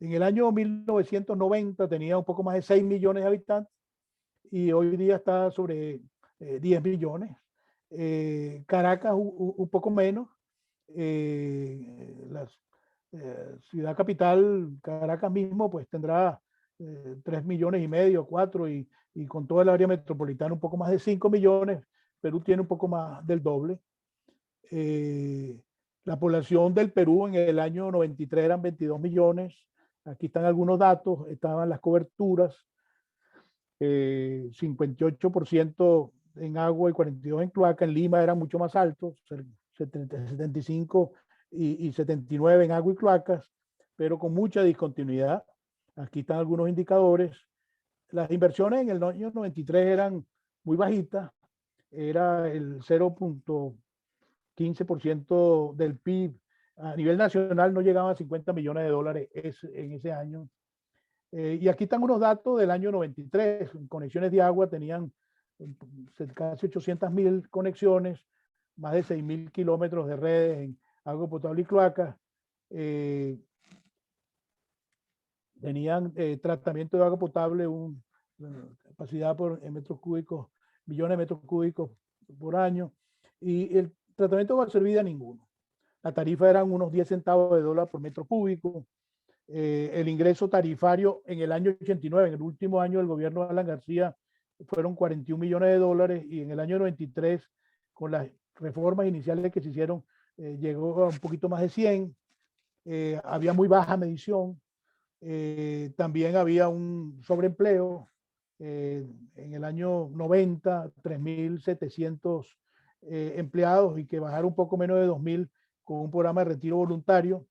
el año 1990 tenía un poco más de 6 millones de habitantes y hoy día está sobre 10 millones. Caracas un poco menos. Ciudad capital, Caracas mismo, pues tendrá 3 millones y medio, 4, y con toda el área metropolitana un poco más de 5 millones. Perú tiene un poco más del doble. La población del Perú en el año 93 eran 22 millones. Aquí están algunos datos, estaban las coberturas, 58% en agua y 42% en cloaca. En Lima eran mucho más altos, 75 y 79 en agua y cloacas, pero con mucha discontinuidad. Aquí están algunos indicadores. Las inversiones en el año 93 eran muy bajitas, era el 0.15% del PIB. A nivel nacional no llegaban a 50 millones de dólares en ese año. Y aquí están unos datos del año 93. Conexiones de agua tenían casi 800.000 conexiones, más de 6.000 kilómetros de redes en agua potable y cloacas. Tenían tratamiento de agua potable, capacidad en metros cúbicos, millones de metros cúbicos por año, y el tratamiento de agua servida ninguno. La tarifa eran unos 10 centavos de dólar por metro cúbico. El ingreso tarifario en el año 89, en el último año del gobierno de Alan García, fueron 41 millones de dólares, y en el año 93, con las reformas iniciales que se hicieron, llegó a un poquito más de 100. Había muy baja medición. También había un sobreempleo. En el año 90, 3.700 empleados, y que bajaron un poco menos de 2.000 con un programa de retiro voluntario.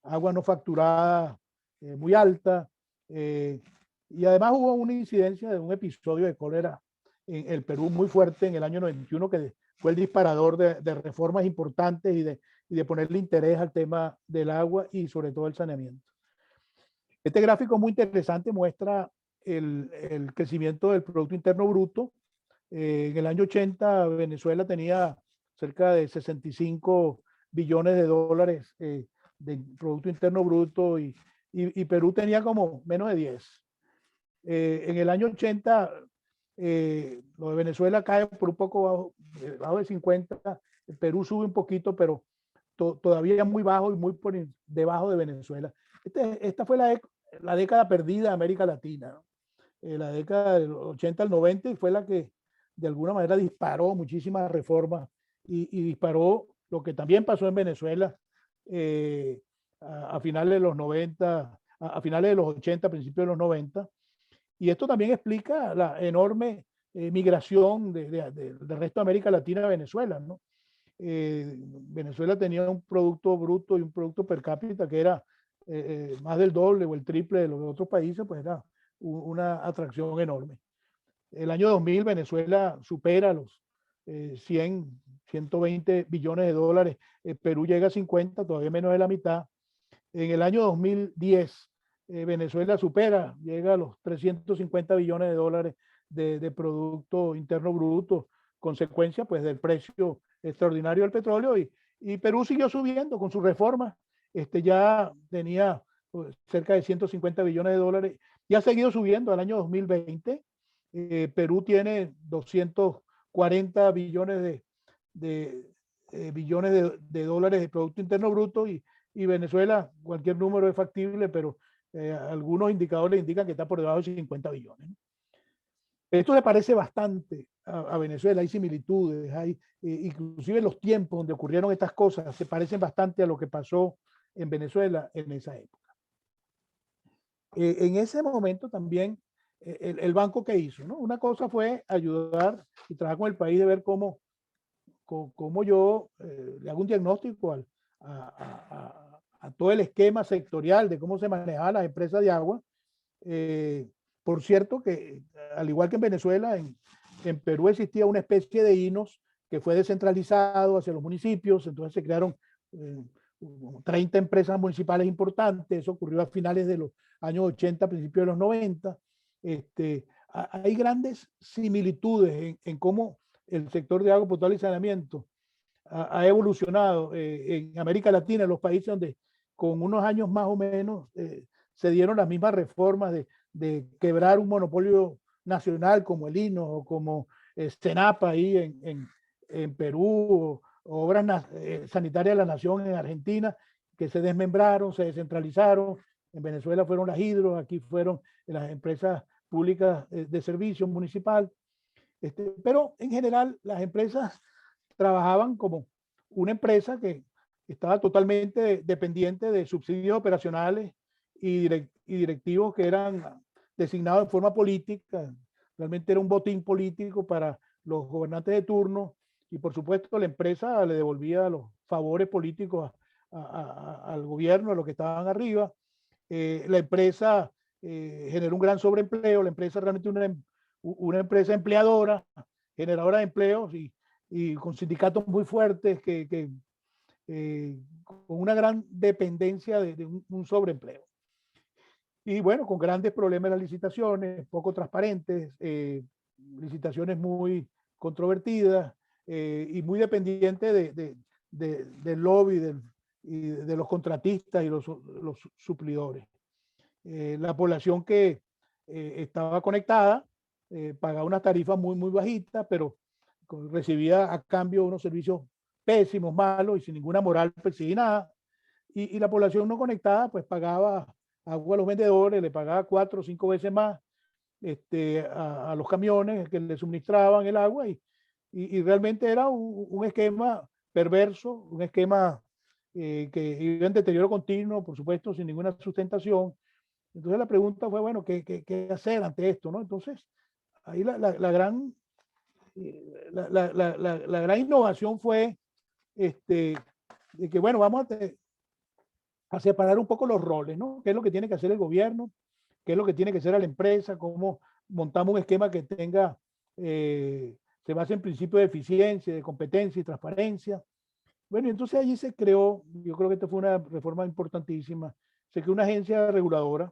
Agua no facturada muy alta. Y además hubo una incidencia de un episodio de cólera en el Perú muy fuerte en el año 91, que fue el disparador de reformas importantes y de ponerle interés al tema del agua y sobre todo el saneamiento. Este gráfico muy interesante muestra el crecimiento del Producto Interno Bruto. En el año 80 Venezuela tenía cerca de 65 billones de dólares de Producto Interno Bruto y Perú tenía como menos de 10. En el año 80 lo de Venezuela cae por un poco bajo de 50, el Perú sube un poquito, pero todavía muy bajo y muy por debajo de Venezuela. Esta fue la década perdida de América Latina, ¿no? La década del 80 al 90 y fue la que de alguna manera disparó muchísimas reformas y disparó lo que también pasó en Venezuela a finales de los 90, a finales de los 80, principios de los 90. Y esto también explica la enorme migración del resto de América Latina a Venezuela, ¿no? Venezuela tenía un producto bruto y un producto per cápita que era más del doble o el triple de los otros países, pues era una atracción enorme. El año 2000 Venezuela supera los 120 billones de dólares, Perú llega a 50, todavía menos de la mitad. En el año 2010 Venezuela supera, llega a los 350 billones de dólares de Producto Interno Bruto, consecuencia pues del precio extraordinario del petróleo y Perú siguió subiendo con sus reformas, ya tenía pues, cerca de 150 billones de dólares y ha seguido subiendo. Al año 2020 Perú tiene 240 billones de dólares de Producto Interno Bruto y Venezuela, cualquier número es factible, pero algunos indicadores indican que está por debajo de 50 billones. Esto le parece bastante a Venezuela, hay similitudes, hay inclusive los tiempos donde ocurrieron estas cosas se parecen bastante a lo que pasó en Venezuela en esa época. En ese momento también el banco que hizo, ¿no? Una cosa fue ayudar y trabajar con el país de ver cómo yo le hago un diagnóstico a todo el esquema sectorial de cómo se manejaban las empresas de agua. Por cierto que al igual que en Venezuela, en Perú existía una especie de INOS que fue descentralizado hacia los municipios, entonces se crearon 30 empresas municipales importantes, eso ocurrió a finales de los años 80, principios de los 90. Hay grandes similitudes en cómo el sector de agua potable y saneamiento ha evolucionado en América Latina, en los países donde con unos años más o menos se dieron las mismas reformas de quebrar un monopolio nacional como el INOS o como CENAPA ahí en Perú, o Obras Sanitarias de la Nación en Argentina, que se desmembraron, se descentralizaron. En Venezuela fueron las Hidro, aquí fueron las empresas públicas de servicio municipal. Pero en general las empresas trabajaban como una empresa que estaba totalmente dependiente de subsidios operacionales y directivos que eran designados de forma política. Realmente era un botín político para los gobernantes de turno y por supuesto la empresa le devolvía los favores políticos al gobierno, a los que estaban arriba. La empresa generó un gran sobreempleo, la empresa realmente una empresa empleadora, generadora de empleos y con sindicatos muy fuertes con una gran dependencia de un sobreempleo. Y bueno, con grandes problemas en las licitaciones, poco transparentes, licitaciones muy controvertidas y muy dependientes del lobby y de los contratistas y los suplidores. La población que estaba conectada pagaba unas tarifas muy bajitas, pero recibía a cambio unos servicios pésimos, malos y sin ninguna moral persignada. Y la población no conectada pues pagaba agua a los vendedores, le pagaba 4 o 5 veces más a los camiones que le suministraban el agua y realmente era un esquema perverso, un esquema que iba en deterioro continuo, por supuesto, sin ninguna sustentación. Entonces la pregunta fue, bueno, ¿qué hacer ante esto, ¿no? Entonces, ahí la gran innovación fue de que, bueno, vamos a separar un poco los roles, ¿no? ¿Qué es lo que tiene que hacer el gobierno? ¿Qué es lo que tiene que hacer la empresa? ¿Cómo montamos un esquema que se base en principios de eficiencia, de competencia y transparencia? Bueno, y entonces allí se creó, yo creo que esta fue una reforma importantísima, se creó una agencia reguladora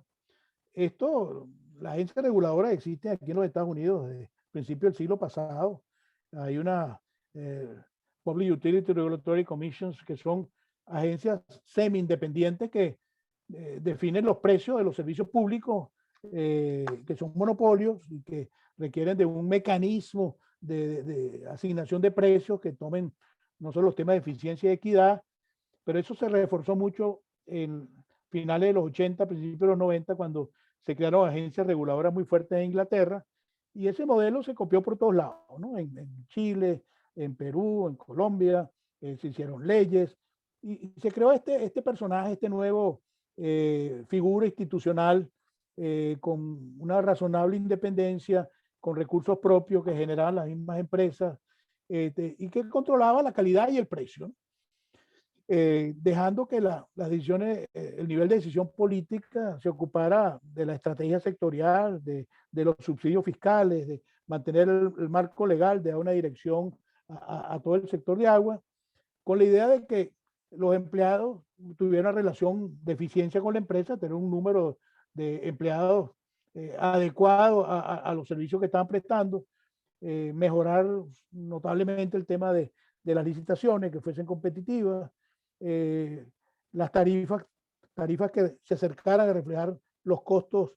la agencia reguladora existe aquí en los Estados Unidos desde el principio del siglo pasado. Hay una Public Utility Regulatory Commissions, que son agencias semi-independientes que definen los precios de los servicios públicos, que son monopolios y que requieren de un mecanismo de asignación de precios que tomen no solo los temas de eficiencia y equidad, pero eso se reforzó mucho en finales de los 80, principios de los 90, cuando se crearon agencias reguladoras muy fuertes en Inglaterra, y ese modelo se copió por todos lados, ¿no? En Chile, en Perú, en Colombia, se hicieron leyes, y se creó este personaje, este nuevo figura institucional con una razonable independencia, con recursos propios que generaban las mismas empresas, y que controlaba la calidad y el precio, ¿no? Dejando que las decisiones, el nivel de decisión política se ocupara de la estrategia sectorial, de los subsidios fiscales, de mantener el marco legal, de dar una dirección a todo el sector de agua, con la idea de que los empleados tuvieran una relación de eficiencia con la empresa, tener un número de empleados adecuado a los servicios que estaban prestando, mejorar notablemente el tema de las licitaciones, que fuesen competitivas, las tarifas que se acercaran a reflejar los costos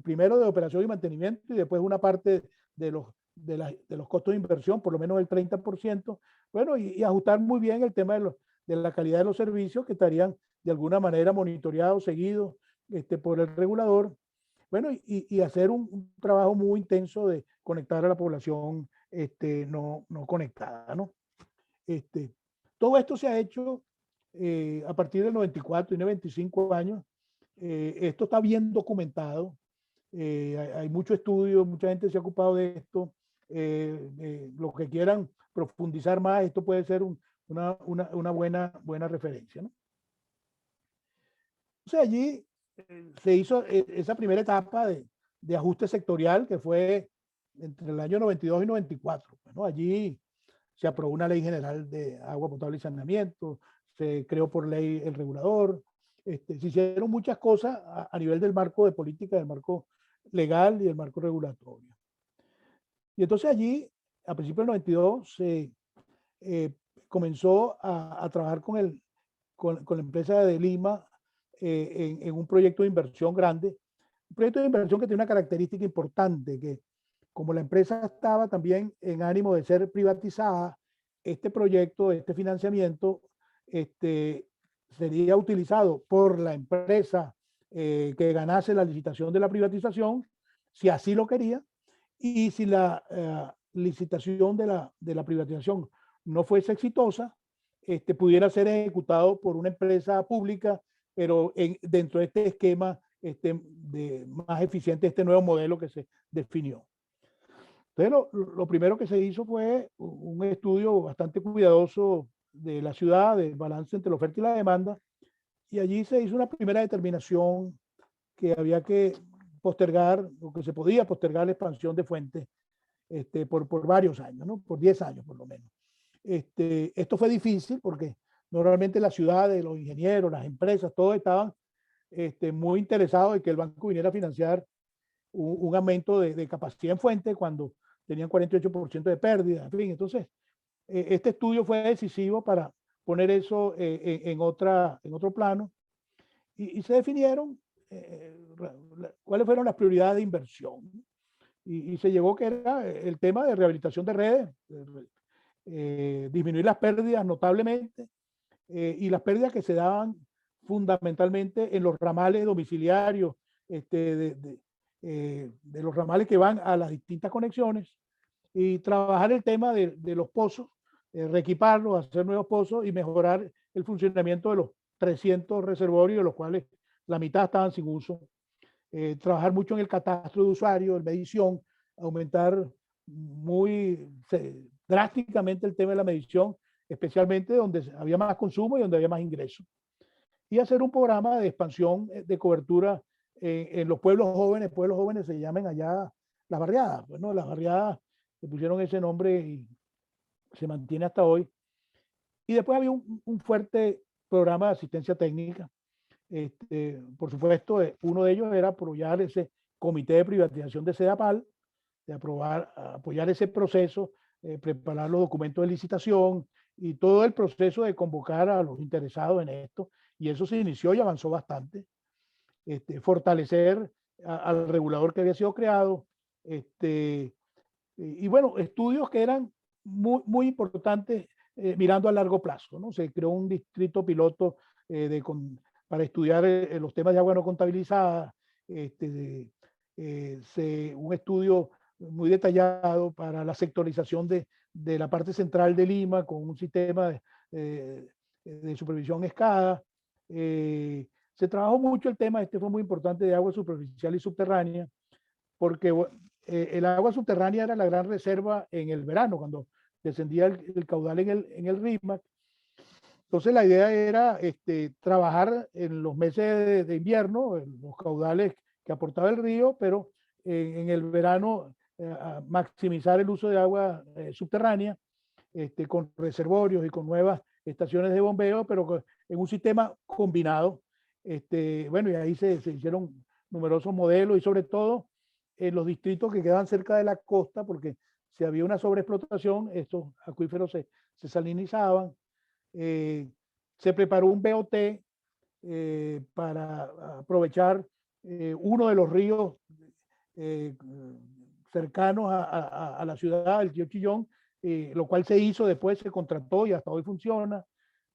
primero de operación y mantenimiento, y después una parte de los costos de inversión, por lo menos el 30%, bueno, y ajustar muy bien el tema de la calidad de los servicios, que estarían de alguna manera monitoreados, seguidos por el regulador, bueno, y hacer un trabajo muy intenso de conectar a la población no conectada, ¿no? Todo esto se ha hecho a partir del 94, tiene 25 años. Esto está bien documentado. Hay mucho estudio, mucha gente se ha ocupado de esto. Los que quieran profundizar más, esto puede ser una buena referencia, ¿no? O sea, allí se hizo esa primera etapa de ajuste sectorial, que fue entre el año 92 y 94. Bueno, allí se aprobó una ley general de agua potable y saneamiento, se creó por ley el regulador, se hicieron muchas cosas a nivel del marco de política, del marco legal y del marco regulatorio. Y entonces allí, a principios del 92, se comenzó a trabajar con la empresa de Lima en un proyecto de inversión grande, un proyecto de inversión que tiene una característica importante, que como la empresa estaba también en ánimo de ser privatizada, este proyecto, este financiamiento, sería utilizado por la empresa que ganase la licitación de la privatización, si así lo quería, y si la licitación de la privatización no fuese exitosa, pudiera ser ejecutado por una empresa pública, pero dentro de este esquema más eficiente, este nuevo modelo que se definió. Entonces, lo primero que se hizo fue un estudio bastante cuidadoso de la ciudad, del balance entre la oferta y la demanda, y allí se hizo una primera determinación que había que postergar, o que se podía postergar la expansión de fuentes por varios años, ¿no? Por 10 años por lo menos. Esto fue difícil porque normalmente las ciudades, los ingenieros, las empresas, todos estaban muy interesados en que el banco viniera a financiar un aumento de capacidad en fuente cuando tenían 48% de pérdida. En fin, entonces, este estudio fue decisivo para poner eso en otro plano, y se definieron cuáles fueron las prioridades de inversión. Y se llegó que era el tema de rehabilitación de redes, disminuir las pérdidas notablemente, y las pérdidas que se daban fundamentalmente en los ramales domiciliarios, de los ramales que van a las distintas conexiones, y trabajar el tema de los pozos, reequiparlos, hacer nuevos pozos y mejorar el funcionamiento de los 300 reservorios, de los cuales la mitad estaban sin uso. Trabajar mucho en el catastro de usuarios, en medición, aumentar drásticamente el tema de la medición, especialmente donde había más consumo y donde había más ingresos. Y hacer un programa de expansión de cobertura en los pueblos jóvenes se llaman allá las barriadas. Bueno, las barriadas le pusieron ese nombre y se mantiene hasta hoy. Y después había un fuerte programa de asistencia técnica Por supuesto, uno de ellos era apoyar ese comité de privatización de Sedapal, de apoyar ese proceso, preparar los documentos de licitación y todo el proceso de convocar a los interesados en esto. Y eso se inició y avanzó bastante. Fortalecer al regulador que había sido creado. Y bueno, estudios que eran muy importantes mirando a largo plazo, ¿no? Se creó un distrito piloto para estudiar los temas de agua no contabilizada, un estudio muy detallado para la sectorización de la parte central de Lima con un sistema de supervisión SCADA. Se trabajó mucho el tema, fue muy importante, de agua superficial y subterránea, porque el agua subterránea era la gran reserva en el verano, cuando descendía el caudal en el RIMAC. Entonces la idea era trabajar en los meses de invierno, en los caudales que aportaba el río, pero en el verano maximizar el uso de agua subterránea, con reservorios y con nuevas estaciones de bombeo, pero en un sistema combinado. Bueno, y ahí se hicieron numerosos modelos y sobre todo en los distritos que quedan cerca de la costa, porque si había una sobreexplotación, estos acuíferos se salinizaban. Se preparó un BOT para aprovechar uno de los ríos cercanos a la ciudad, el río Chillón, lo cual se hizo, después se contrató y hasta hoy funciona.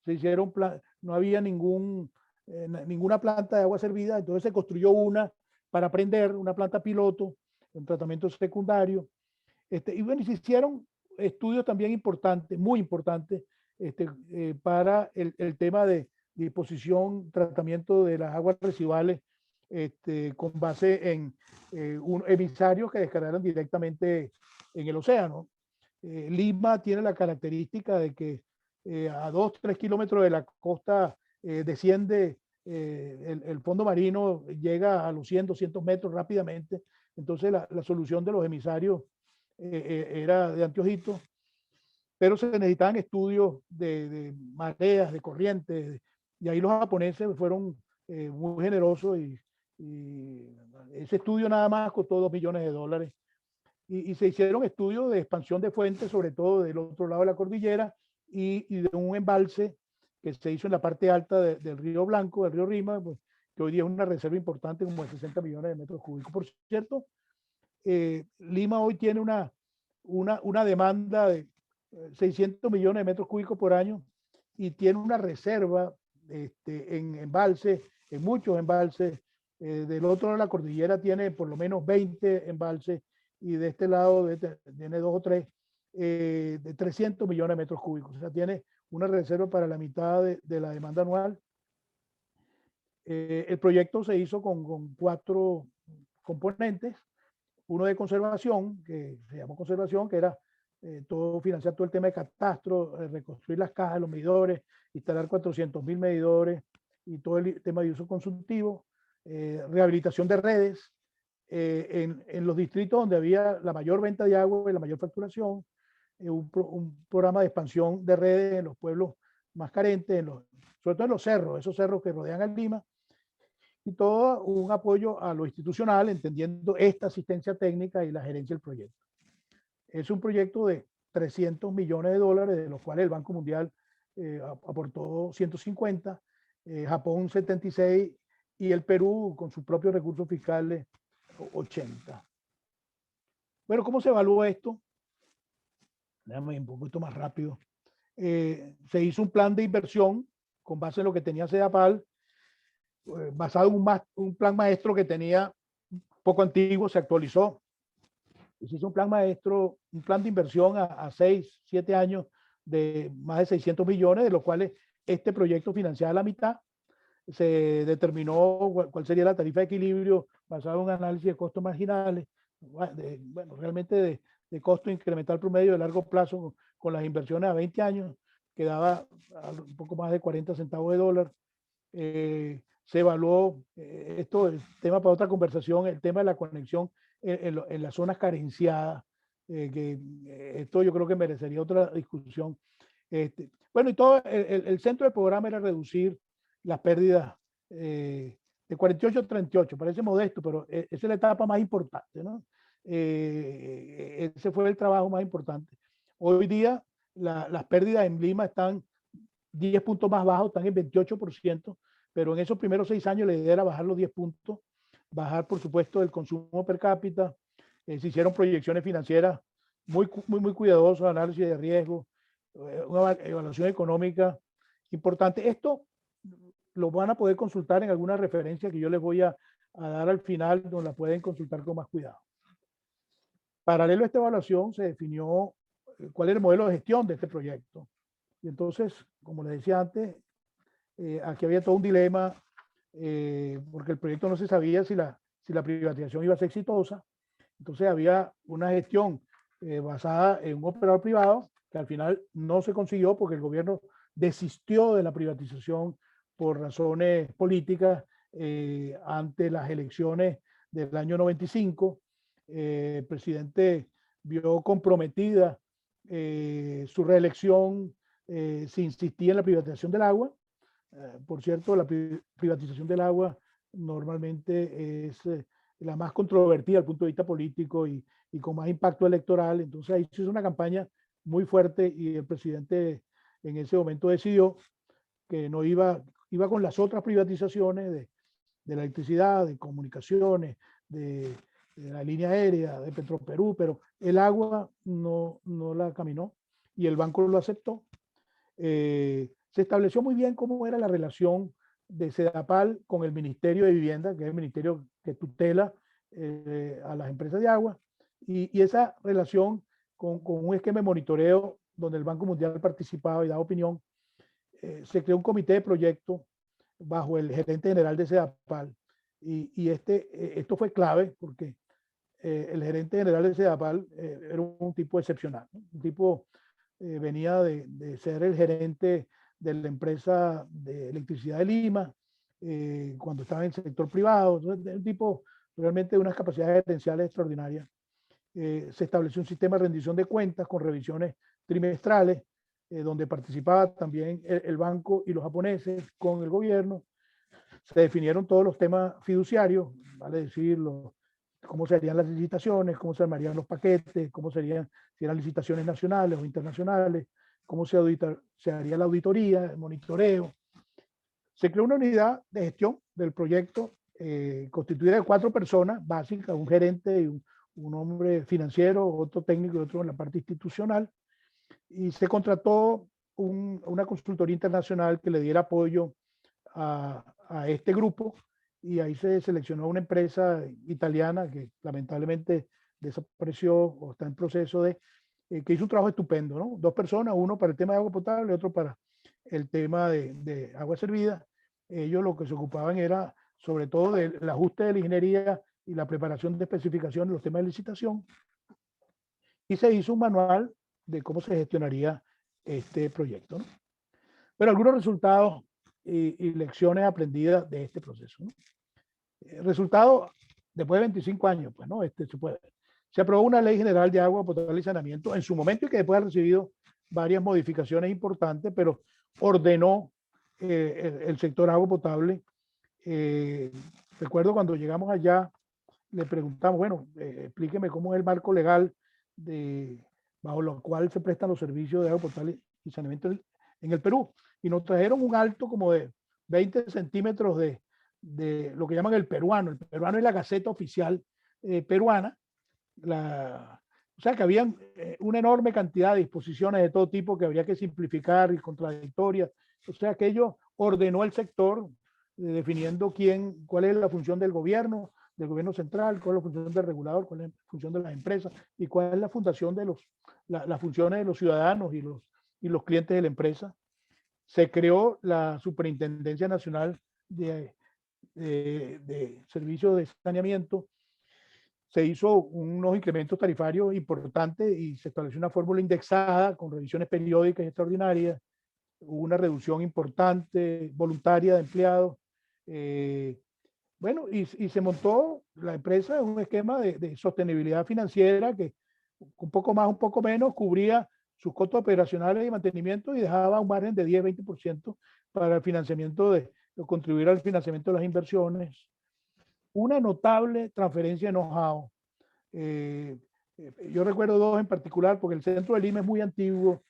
Se hicieron, no había ninguna planta de agua servida, entonces se construyó una para aprender, una planta piloto, un tratamiento secundario. Y bueno, se hicieron estudios también importantes, muy importantes, para el tema de disposición, tratamiento de las aguas residuales, con base en emisarios que descargaron directamente en el océano. Lima tiene la característica de que a 2-3 kilómetros de la costa desciende el fondo marino, llega a los 100-200 metros rápidamente. Entonces la solución de los emisarios era de anteojito, pero se necesitaban estudios de mareas, de corrientes, y ahí los japoneses fueron muy generosos y ese estudio nada más costó $2 millones. Y se hicieron estudios de expansión de fuentes, sobre todo del otro lado de la cordillera, y de un embalse que se hizo en la parte alta del río Blanco, del río Rima, pues, que hoy día es una reserva importante como de 60 millones de metros cúbicos. Por cierto, Lima hoy tiene una demanda de 600 millones de metros cúbicos por año y tiene una reserva en embalses, en muchos embalses. Del otro lado de la cordillera tiene por lo menos 20 embalses y de este lado tiene 2 o 3 de 300 millones de metros cúbicos. O sea, tiene una reserva para la mitad de la demanda anual. El proyecto se hizo con 4 componentes. Uno de conservación, que se llamó conservación, que era financiar todo el tema de catastro, reconstruir las cajas, los medidores, instalar 400.000 medidores y todo el tema de uso consultivo, rehabilitación de redes en los distritos donde había la mayor venta de agua y la mayor facturación, un programa de expansión de redes en los pueblos más carentes, sobre todo en los cerros, esos cerros que rodean a Lima, y todo un apoyo a lo institucional, entendiendo esta asistencia técnica y la gerencia del proyecto. Es un proyecto de $300 millones, de los cuales el Banco Mundial aportó 150, Japón 76 y el Perú con sus propios recursos fiscales 80. Bueno, ¿cómo se evaluó esto? Déjame un poquito más rápido. Se hizo un plan de inversión con base en lo que tenía Sedapal, basado en un plan maestro que tenía poco antiguo, se actualizó. Se hizo un plan maestro, un plan de inversión a 6-7 años de más de 600 millones, de los cuales este proyecto financiaba la mitad. Se determinó cuál sería la tarifa de equilibrio basado en un análisis de costos marginales, bueno, realmente de costo incremental promedio de largo plazo con las inversiones a 20 años, que daba un poco más de 40 centavos de dólar. Se evaluó esto, el tema para otra conversación, el tema de la conexión en las zonas carenciadas, esto yo creo que merecería otra discusión. Bueno, y todo el centro del programa era reducir las pérdidas de 48 a 38, parece modesto, pero esa es la etapa más importante, ¿no? Ese fue el trabajo más importante. Hoy día las pérdidas en Lima están 10 puntos más bajos, están en 28%, pero en esos primeros 6 años la idea era bajar los 10 puntos, bajar por supuesto el consumo per cápita, se hicieron proyecciones financieras muy cuidadosas, análisis de riesgo, una evaluación económica importante. Esto lo van a poder consultar en alguna referencia que yo les voy a dar al final, donde la pueden consultar con más cuidado. Paralelo a esta evaluación se definió cuál era el modelo de gestión de este proyecto. Y entonces, como les decía antes, aquí había todo un dilema, porque el proyecto no se sabía si la privatización iba a ser exitosa. Entonces había una gestión basada en un operador privado, que al final no se consiguió porque el gobierno desistió de la privatización por razones políticas ante las elecciones del año 95. El presidente vio comprometida su reelección si insistía en la privatización del agua. Por cierto, la privatización del agua normalmente es la más controvertida desde el punto de vista político y con más impacto electoral. Entonces ahí se hizo una campaña muy fuerte y el presidente en ese momento decidió que no iba con las otras privatizaciones de la electricidad, de comunicaciones, de la línea aérea, de Petroperú, pero el agua no la caminó y el banco lo aceptó. Se estableció muy bien cómo era la relación de Sedapal con el Ministerio de Vivienda, que es el ministerio que tutela a las empresas de agua, y esa relación con un esquema de monitoreo donde el Banco Mundial participaba y daba opinión. Se creó un comité de proyecto bajo el gerente general de Sedapal, y esto fue clave porque el gerente general de Sedapal era un tipo excepcional, ¿no? Un tipo venía de ser el gerente de la empresa de electricidad de Lima, cuando estaba en el sector privado. Entonces, un tipo realmente de unas capacidades gerenciales extraordinarias. Se estableció un sistema de rendición de cuentas con revisiones trimestrales, donde participaba también el banco y los japoneses con el gobierno. Se definieron todos los temas fiduciarios, vale decir, cómo serían las licitaciones, cómo se armarían los paquetes, cómo serían, si eran licitaciones nacionales o internacionales, cómo se haría la auditoría, el monitoreo. Se creó una unidad de gestión del proyecto constituida de 4 personas básicas, un gerente y un hombre financiero, otro técnico y otro en la parte institucional, y se contrató una consultoría internacional que le diera apoyo a este grupo, y ahí se seleccionó una empresa italiana que lamentablemente desapareció o está en proceso de, que hizo un trabajo estupendo, ¿no? 2 personas, uno para el tema de agua potable, otro para el tema de agua servida. Ellos lo que se ocupaban era sobre todo del ajuste de la ingeniería y la preparación de especificaciones de los temas de licitación, y se hizo un manual de cómo se gestionaría este proyecto, ¿no? Pero algunos resultados y lecciones aprendidas de este proceso, ¿no? Resultado, después de 25 años, pues, ¿no? Se aprobó una ley general de agua potable y saneamiento en su momento, y que después ha recibido varias modificaciones importantes, pero ordenó el sector agua potable. Recuerdo cuando llegamos allá, le preguntamos, bueno, explíqueme cómo es el marco legal bajo lo cual se prestan los servicios de agua potable y saneamiento en el Perú. Y nos trajeron un alto como de 20 centímetros de lo que llaman el peruano. El peruano es la Gaceta Oficial peruana. O sea que había una enorme cantidad de disposiciones de todo tipo que habría que simplificar y contradictorias. O sea que ello ordenó el sector, definiendo cuál es la función del gobierno central, cuál es la función del regulador, cuál es la función de las empresas y cuál es la función de las funciones de los ciudadanos y los clientes de la empresa. Se creó la Superintendencia Nacional de Servicios de Saneamiento. Se hizo unos incrementos tarifarios importantes y se estableció una fórmula indexada con revisiones periódicas extraordinarias. Hubo una reducción importante, voluntaria de empleados. Bueno, y se montó la empresa en un esquema de sostenibilidad financiera que un poco más, un poco menos, cubría sus costos operacionales y mantenimiento y dejaba un margen de 10-20% para el financiamiento de contribuir al financiamiento de las inversiones, una notable transferencia de know-how. Yo recuerdo dos en particular, porque el centro de Lima es muy antiguo,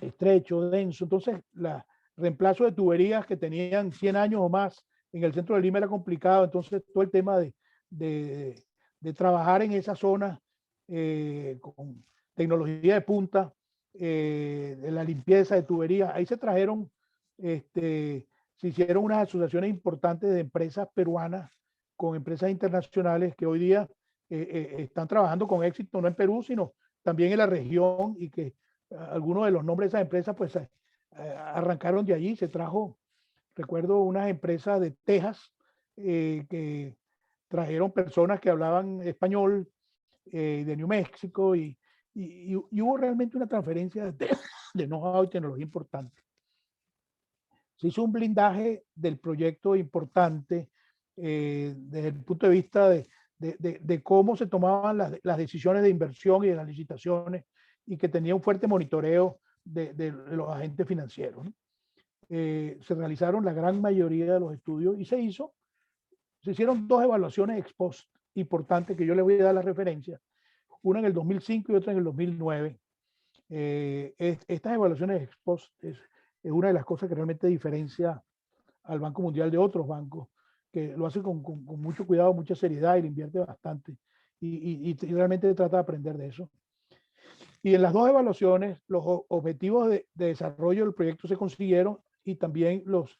estrecho, denso, entonces el reemplazo de tuberías que tenían 100 años o más en el centro de Lima era complicado, entonces todo el tema de trabajar en esa zona con tecnología de punta, de la limpieza de tuberías, ahí se trajeron, se hicieron unas asociaciones importantes de empresas peruanas con empresas internacionales que hoy día están trabajando con éxito, no en Perú, sino también en la región, y que algunos de los nombres de esas empresas pues arrancaron de allí. Se trajo, recuerdo, unas empresas de Texas que trajeron personas que hablaban español, de New México, y hubo realmente una transferencia de know-how y tecnología importante. Se hizo un blindaje del proyecto importante desde el punto de vista de cómo se tomaban las decisiones de inversión y de las licitaciones, y que tenía un fuerte monitoreo de los agentes financieros, ¿no? Se realizaron la gran mayoría de los estudios y se hicieron dos evaluaciones ex post importantes, que yo le voy a dar la referencia, una en el 2005 y otra en el 2009. Estas evaluaciones ex post es una de las cosas que realmente diferencia al Banco Mundial de otros bancos, que lo hace con mucho cuidado, mucha seriedad, y le invierte bastante, y realmente trata de aprender de eso. Y en las dos evaluaciones, los objetivos de desarrollo del proyecto se consiguieron, y también los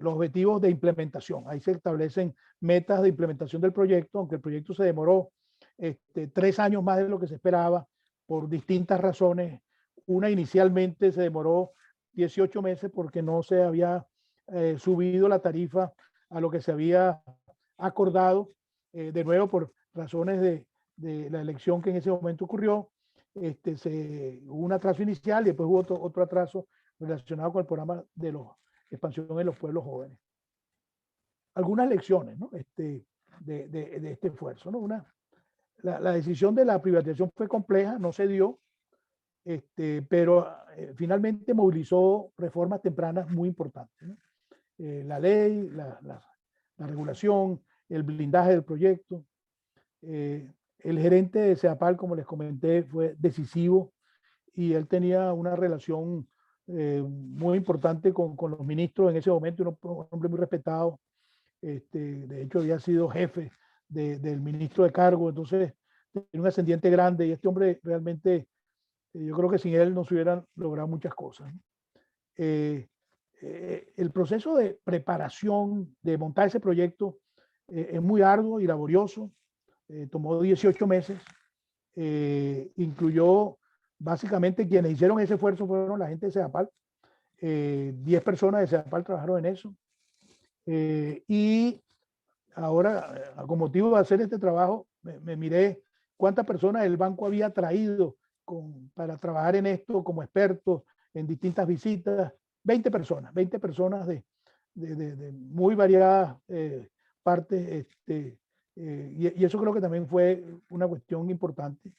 objetivos de implementación. Ahí se establecen metas de implementación del proyecto, aunque el proyecto se demoró 3 años más de lo que se esperaba por distintas razones. Una, inicialmente se demoró 18 meses porque no se había subido la tarifa a lo que se había acordado, de nuevo por razones de la elección que en ese momento ocurrió. Hubo un atraso inicial, y después hubo otro atraso relacionado con el programa de expansión en los pueblos jóvenes. Algunas lecciones, ¿no? de este esfuerzo, ¿no? La decisión de la privatización fue compleja, no se dio, pero finalmente movilizó reformas tempranas muy importantes, ¿no? La ley, la regulación, el blindaje del proyecto. El gerente de CEAPAL, como les comenté, fue decisivo, y él tenía una relación muy importante con los ministros en ese momento, un hombre muy respetado. De hecho, había sido jefe del ministro de cargo, entonces tiene un ascendiente grande, y este hombre realmente, yo creo que sin él no se hubieran logrado muchas cosas, ¿no? El proceso de preparación, de montar ese proyecto, es muy arduo y laborioso. Tomó 18 meses, incluyó básicamente quienes hicieron ese esfuerzo fueron la gente de CEAPAL. 10 personas de CEAPAL trabajaron en eso. Y ahora, con motivo de hacer este trabajo, me miré cuántas personas el banco había traído para trabajar en esto como expertos en distintas visitas. 20 personas de muy variadas partes. Y eso creo que también fue una cuestión importante.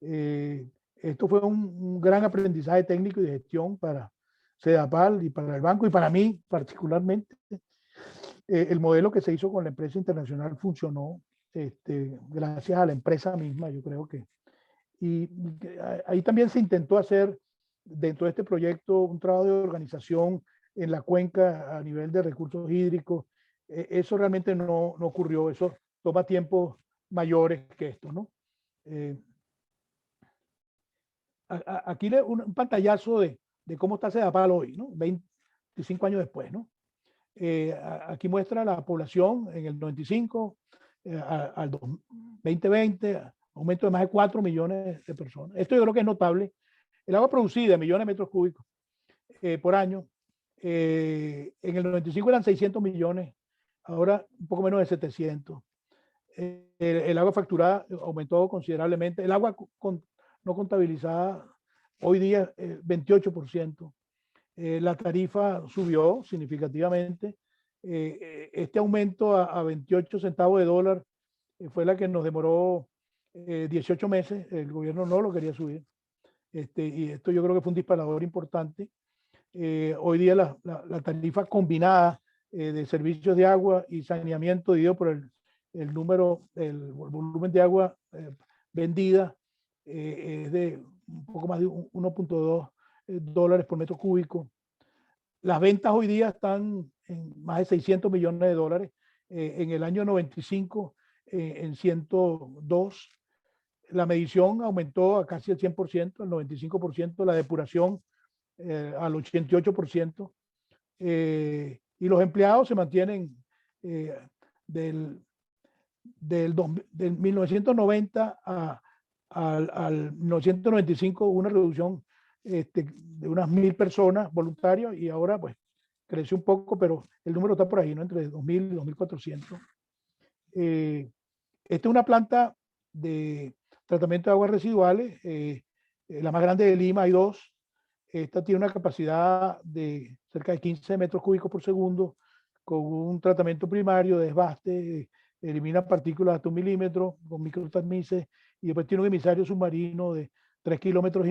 Esto fue un gran aprendizaje técnico y de gestión para CEDAPAL y para el banco, y para mí particularmente. El modelo que se hizo con la empresa internacional funcionó gracias a la empresa misma, yo creo que. Y ahí también se intentó hacer dentro de este proyecto un trabajo de organización en la cuenca a nivel de recursos hídricos. Eso realmente no ocurrió, eso toma tiempos mayores que esto, ¿no? Aquí un pantallazo de cómo está CEDAPAL hoy, ¿no? 25 años después, ¿no? Aquí muestra la población en el 95 al 2020, aumento de más de 4 millones de personas. Esto yo creo que es notable. El agua producida, millones de metros cúbicos por año, en el 95 eran 600 millones, ahora un poco menos de 700. El agua facturada aumentó considerablemente. El agua no contabilizada hoy día 28%. La tarifa subió significativamente. Este aumento a 28 centavos de dólar fue la que nos demoró 18 meses. El gobierno no lo quería subir. y esto yo creo que fue un disparador importante. Hoy día la tarifa combinada de servicios de agua y saneamiento dividido por el volumen de agua vendida es de un poco más de 1.2 dólares por metro cúbico. Las ventas hoy día están en más de 600 millones de dólares. En el año 95 en 102. La medición aumentó a casi el 100%, el 95%, la depuración al 88%. Y los empleados se mantienen del 1990 al 1995, una reducción de unas 1.000 personas voluntarias, y ahora pues creció un poco, pero el número está por ahí, ¿no? Entre 2.000 y 2.400. Esta es una planta de tratamiento de aguas residuales, la más grande de Lima, hay dos. Esta tiene una capacidad de cerca de 15 metros cúbicos por segundo, con un tratamiento primario de desbaste, elimina partículas hasta 1 milímetro con microtamices, y después tiene un emisario submarino de 3,5 kilómetros.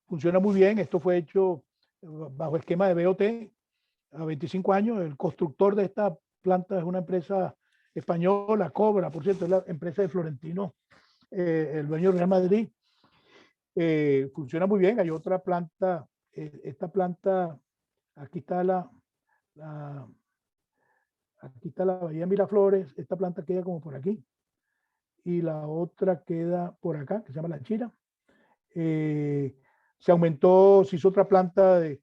Funciona muy bien. Esto fue hecho bajo esquema de BOT a 25 años. El constructor de esta planta es una empresa española, Cobra, por cierto, es la empresa de Florentino, el dueño del Real Madrid. Funciona muy bien. Hay otra planta, esta planta, aquí está aquí está la Bahía de Miraflores. Esta planta queda como por aquí, y la otra queda por acá, que se llama La Chira. Se aumentó, se hizo otra planta de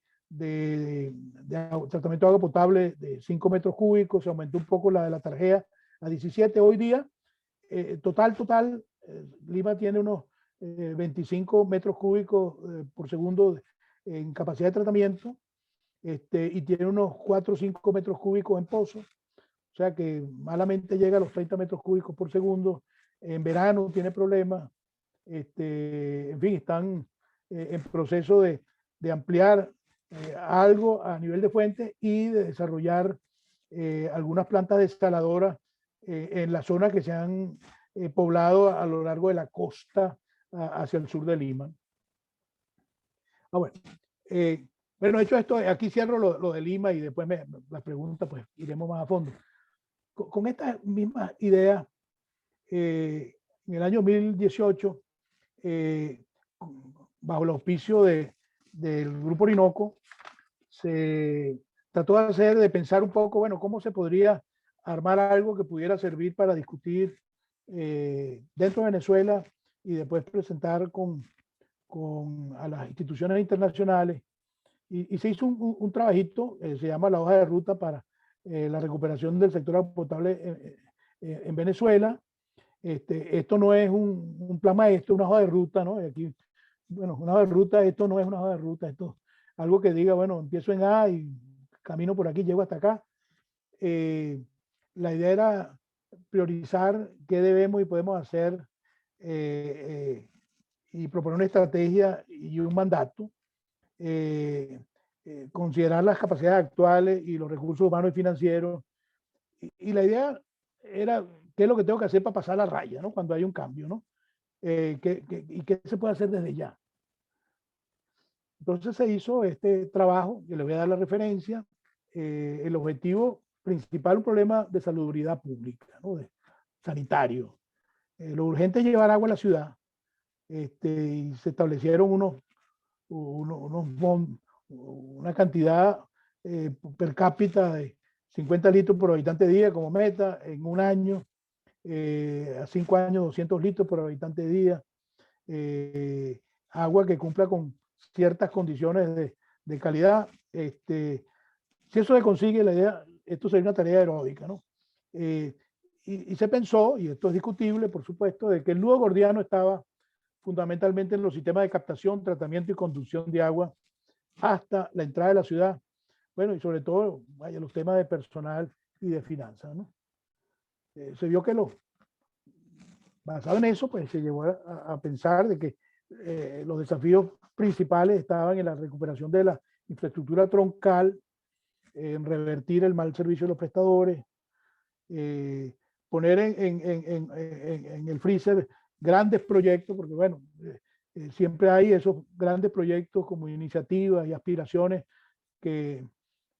tratamiento de agua potable de 5 metros cúbicos, se aumentó un poco la de la Tarjea a 17. Hoy día, total, Lima tiene unos 25 metros cúbicos por segundo en capacidad de tratamiento, y tiene unos 4 o 5 metros cúbicos en pozo, o sea que malamente llega a los 30 metros cúbicos por segundo. En verano tiene problemas. En fin, están en proceso de ampliar algo a nivel de fuente y de desarrollar algunas plantas desaladoras en las zonas que se han poblado a lo largo de la costa hacia el sur de Lima. Bueno, hecho esto, aquí cierro lo de Lima, y después las preguntas pues iremos más a fondo. Con estas mismas ideas, en el año 2018, bajo el auspicio del Grupo Orinoco, se trató de pensar un poco, bueno, cómo se podría armar algo que pudiera servir para discutir dentro de Venezuela, y después presentar a las instituciones internacionales. Y se hizo un trabajito, se llama la hoja de ruta para la recuperación del sector agua potable en Venezuela. Esto no es un plan maestro, una hoja de ruta, ¿no? Y aquí, bueno, una hoja de ruta, esto no es una hoja de ruta, esto es algo que diga, bueno, empiezo en A y camino por aquí, llego hasta acá. La idea era priorizar qué debemos y podemos hacer, y proponer una estrategia y un mandato. Considerar las capacidades actuales y los recursos humanos y financieros. Y la idea era qué es lo que tengo que hacer para pasar la raya, ¿no? Cuando hay un cambio, ¿no? Y qué se puede hacer desde ya. Entonces se hizo este trabajo, que le voy a dar la referencia. El objetivo principal, un problema de salubridad pública, ¿no? Sanitario. Lo urgente es llevar agua a la ciudad. Y se establecieron una cantidad per cápita de 50 litros por habitante día como meta en un año. A 5 años, 200 litros por habitante día. Agua que cumpla con ciertas condiciones de calidad. Si eso se consigue, la idea, esto sería una tarea heroica, ¿no? Y se pensó, y esto es discutible, por supuesto, de que el nudo gordiano estaba fundamentalmente en los sistemas de captación, tratamiento y conducción de agua hasta la entrada de la ciudad. Bueno, y sobre todo, vaya, los temas de personal y de finanzas, ¿no? Se vio que basado en eso, pues se llevó a pensar de que los desafíos principales estaban en la recuperación de la infraestructura troncal, en revertir el mal servicio de los prestadores, poner en el freezer grandes proyectos, porque bueno, siempre hay esos grandes proyectos como iniciativas y aspiraciones que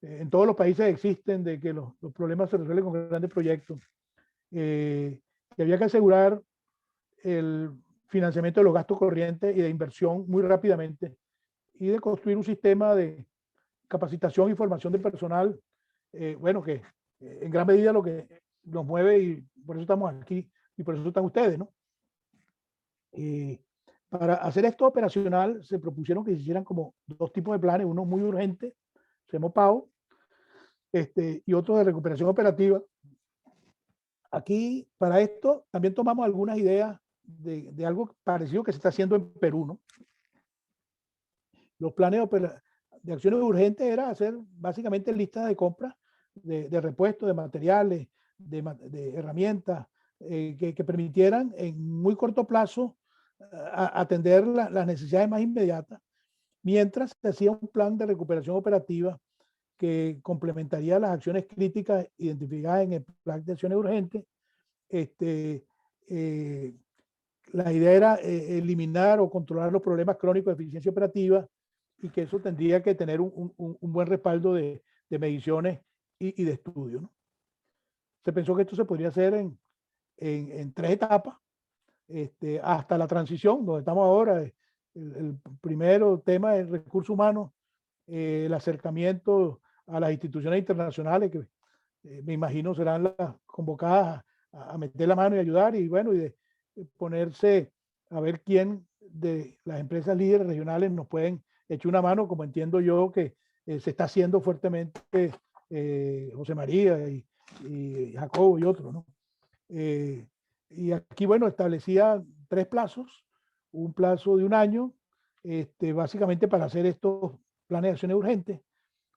en todos los países existen, de que los problemas se resuelven con grandes proyectos. Y había que asegurar el financiamiento de los gastos corrientes y de inversión muy rápidamente, y de construir un sistema de capacitación y formación de personal, bueno, que en gran medida lo que nos mueve, y por eso estamos aquí y por eso están ustedes, ¿no? Para hacer esto operacional se propusieron que se hicieran como dos tipos de planes, uno muy urgente, se llamó PAO, y otro de recuperación operativa. Aquí, para esto, también tomamos algunas ideas de algo parecido que se está haciendo en Perú, ¿no? Los planes de acciones urgentes era hacer básicamente listas de compras de repuestos, de materiales, de herramientas, que permitieran en muy corto plazo atender las necesidades más inmediatas, mientras se hacía un plan de recuperación operativa que complementaría las acciones críticas identificadas en el plan de acciones urgentes. La idea era eliminar o controlar los problemas crónicos de eficiencia operativa, y que eso tendría que tener un buen respaldo de mediciones y de estudios, ¿no? Se pensó que esto se podría hacer en 3 etapas, hasta la transición, donde estamos ahora. El primero tema es recursos humanos, el acercamiento a las instituciones internacionales, que me imagino serán las convocadas a meter la mano y ayudar, y bueno, y de ponerse a ver quién de las empresas líderes regionales nos pueden echar una mano, como entiendo yo que se está haciendo fuertemente José María y Jacobo y otros, ¿no? Y aquí, bueno, establecía 3 plazos, un plazo de 1 año, básicamente para hacer estos planes de acciones urgentes,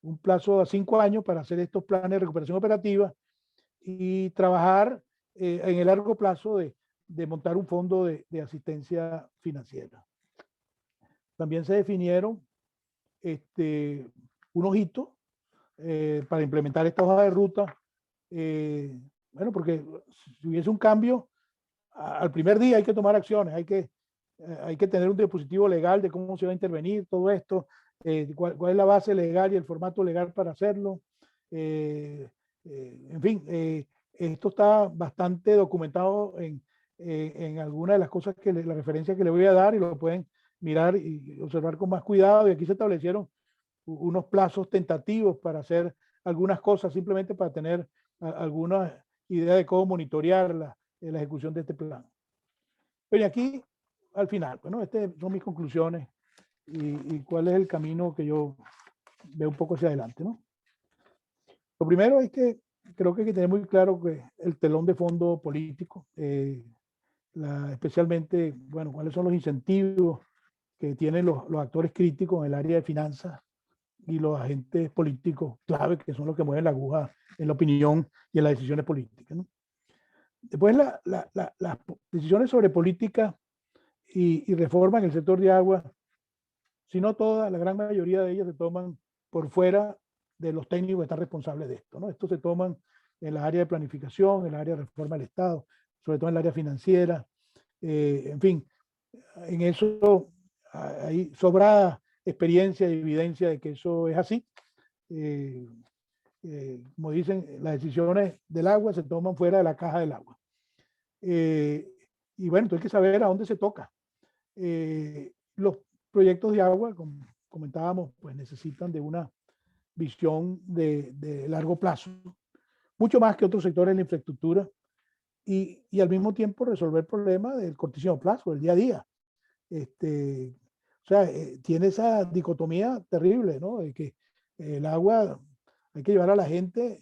un plazo a 5 años para hacer estos planes de recuperación operativa, y trabajar en el largo plazo de montar un fondo de asistencia financiera. También se definieron unos hitos para implementar esta hoja de ruta. Bueno, porque si hubiese un cambio, al primer día hay que tomar acciones, hay que tener un dispositivo legal de cómo se va a intervenir todo esto, cuál es la base legal y el formato legal para hacerlo. En fin, esto está bastante documentado en algunas de las cosas la referencia que le voy a dar, y lo pueden mirar y observar con más cuidado. Y aquí se establecieron unos plazos tentativos para hacer algunas cosas, simplemente para tener alguna idea de cómo monitorear la ejecución de este plan. Pero aquí, al final, bueno, estas son mis conclusiones y cuál es el camino que yo veo un poco hacia adelante, ¿no? Lo primero es que creo que hay que tener muy claro que el telón de fondo político, especialmente, bueno, cuáles son los incentivos que tienen los actores críticos en el área de finanzas y los agentes políticos clave, que son los que mueven la aguja en la opinión y en las decisiones políticas, ¿no? Después, las decisiones sobre política y reforma en el sector de agua, si no todas, la gran mayoría de ellas se toman por fuera de los técnicos que están responsables de esto, ¿no? Esto se toman en la área de planificación, en la área de reforma del Estado, sobre todo en el área financiera. En fin, en eso hay sobrada experiencia y evidencia de que eso es así. Como dicen, las decisiones del agua se toman fuera de la caja del agua. Y bueno, entonces hay que saber a dónde se toca. Los proyectos de agua, como comentábamos, pues necesitan de una visión de largo plazo, mucho más que otros sectores de la infraestructura, y al mismo tiempo resolver el problema del cortísimo plazo, del día a día. O sea, tiene esa dicotomía terrible, ¿no? De que el agua hay que llevar a la gente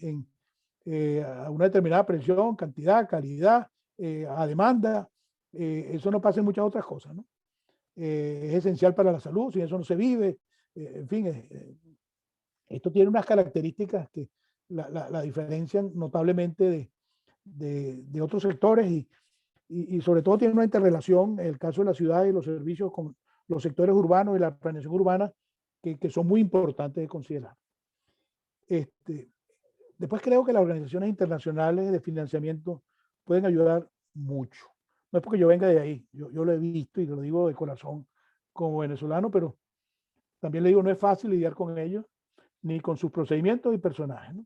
a una determinada presión, cantidad, calidad, a demanda. Eso no pasa en muchas otras cosas, ¿no? Es esencial para la salud, sin eso no se vive. En fin, esto tiene unas características que la diferencian notablemente de otros sectores, y sobre todo tiene una interrelación en el caso de la ciudad y los servicios con los sectores urbanos y la planeación urbana, que son muy importantes de considerar. Después creo que las organizaciones internacionales de financiamiento pueden ayudar mucho, no es porque yo venga de ahí, yo lo he visto y lo digo de corazón como venezolano, pero también le digo, no es fácil lidiar con ellos, ni con sus procedimientos y personajes, ¿no?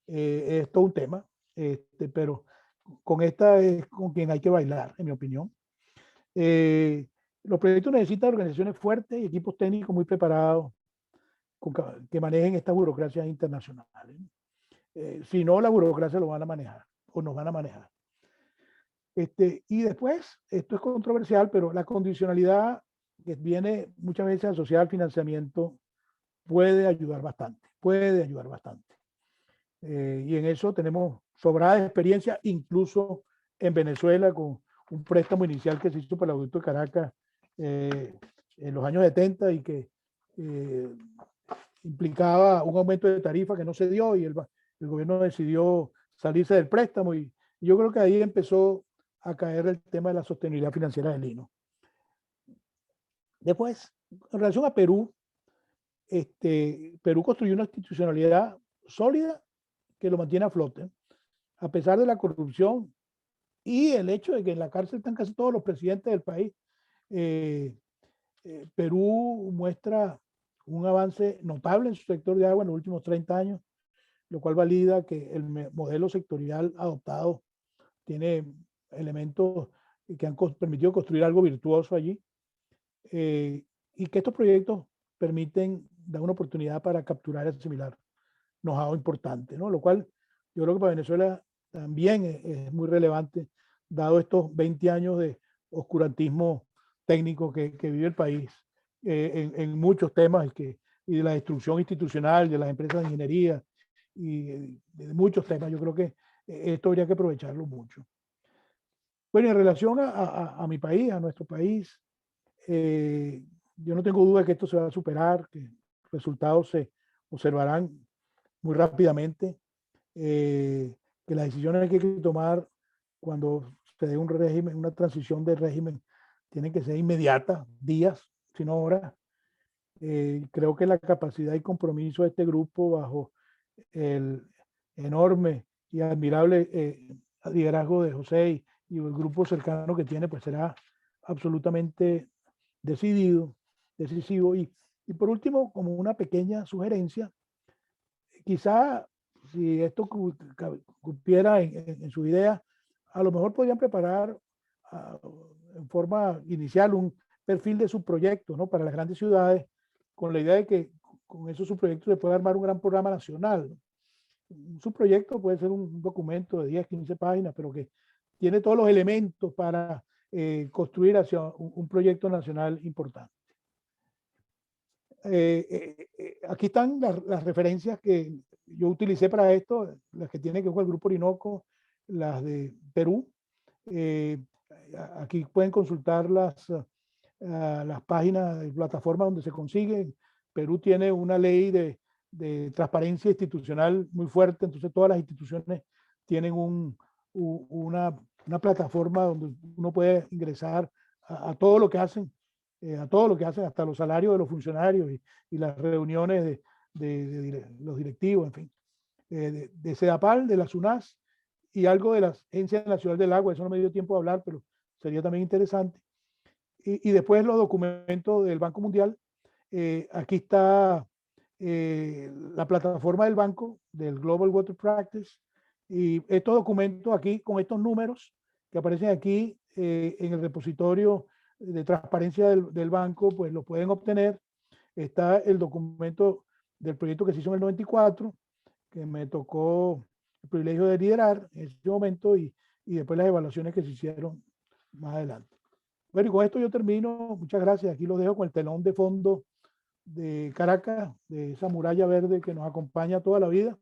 Es todo un tema, pero con esta es con quien hay que bailar, en mi opinión. Los proyectos necesitan organizaciones fuertes y equipos técnicos muy preparados que manejen estas burocracias internacionales. Si no, la burocracia lo van a manejar o nos van a manejar. Y después, esto es controversial, pero la condicionalidad que viene muchas veces asociada al financiamiento puede ayudar bastante, puede ayudar bastante. Y en eso tenemos sobrada experiencia, incluso en Venezuela, con un préstamo inicial que se hizo para el aeropuerto de Caracas en los años 70 y que implicaba un aumento de tarifa que no se dio y el gobierno decidió salirse del préstamo y yo creo que ahí empezó a caer el tema de la sostenibilidad financiera del Lino. Después, en relación a Perú, Perú construyó una institucionalidad sólida que lo mantiene a flote, a pesar de la corrupción y el hecho de que en la cárcel están casi todos los presidentes del país. Perú muestra un avance notable en su sector de agua en los últimos 30 años, lo cual valida que el modelo sectorial adoptado tiene elementos que han permitido construir algo virtuoso allí, y que estos proyectos permiten dar una oportunidad para capturar ese similar know-how importante, ¿no? Lo cual yo creo que para Venezuela también es muy relevante, dado estos 20 años de oscurantismo técnico que vive el país en muchos temas y de la destrucción institucional, de las empresas de ingeniería y de muchos temas. Yo creo que esto habría que aprovecharlo mucho. Bueno, en relación a mi país, a nuestro país, yo no tengo duda de que esto se va a superar, que los resultados se observarán muy rápidamente, que las decisiones que hay que tomar cuando se dé un régimen, una transición de régimen, tienen que ser inmediatas, días, sino horas. Creo que la capacidad y compromiso de este grupo bajo el enorme y admirable liderazgo de José y el grupo cercano que tiene, pues será absolutamente decisivo. Y por último, como una pequeña sugerencia, quizá si esto cupiera en su idea, a lo mejor podrían preparar en forma inicial un perfil de su proyecto, ¿no? Para las grandes ciudades, con la idea de que con esos subproyectos se puede armar un gran programa nacional, ¿no? Un subproyecto puede ser un documento de 10, 15 páginas, pero que tiene todos los elementos para construir hacia un proyecto nacional importante. Aquí están las referencias que yo utilicé para esto, las que tienen que ver con el Grupo Orinoco, las de Perú. Aquí pueden consultar las páginas de plataforma donde se consiguen. Perú tiene una ley de transparencia institucional muy fuerte, entonces todas las instituciones tienen una plataforma donde uno puede ingresar a todo lo que hacen, hasta los salarios de los funcionarios y las reuniones de los directivos, en fin, de CEDAPAL, de la SUNAS y algo de la Agencia Nacional del Agua. Eso no me dio tiempo de hablar, pero sería también interesante. Y después los documentos del Banco Mundial. Aquí está la plataforma del banco, del Global Water Practice, y estos documentos aquí, con estos números que aparecen aquí en el repositorio de transparencia del banco, pues lo pueden obtener. Está el documento del proyecto que se hizo en el 94, que me tocó el privilegio de liderar en ese momento, y después las evaluaciones que se hicieron más adelante. Bueno, y con esto yo termino. Muchas gracias. Aquí lo dejo con el telón de fondo de Caracas, de esa muralla verde que nos acompaña toda la vida,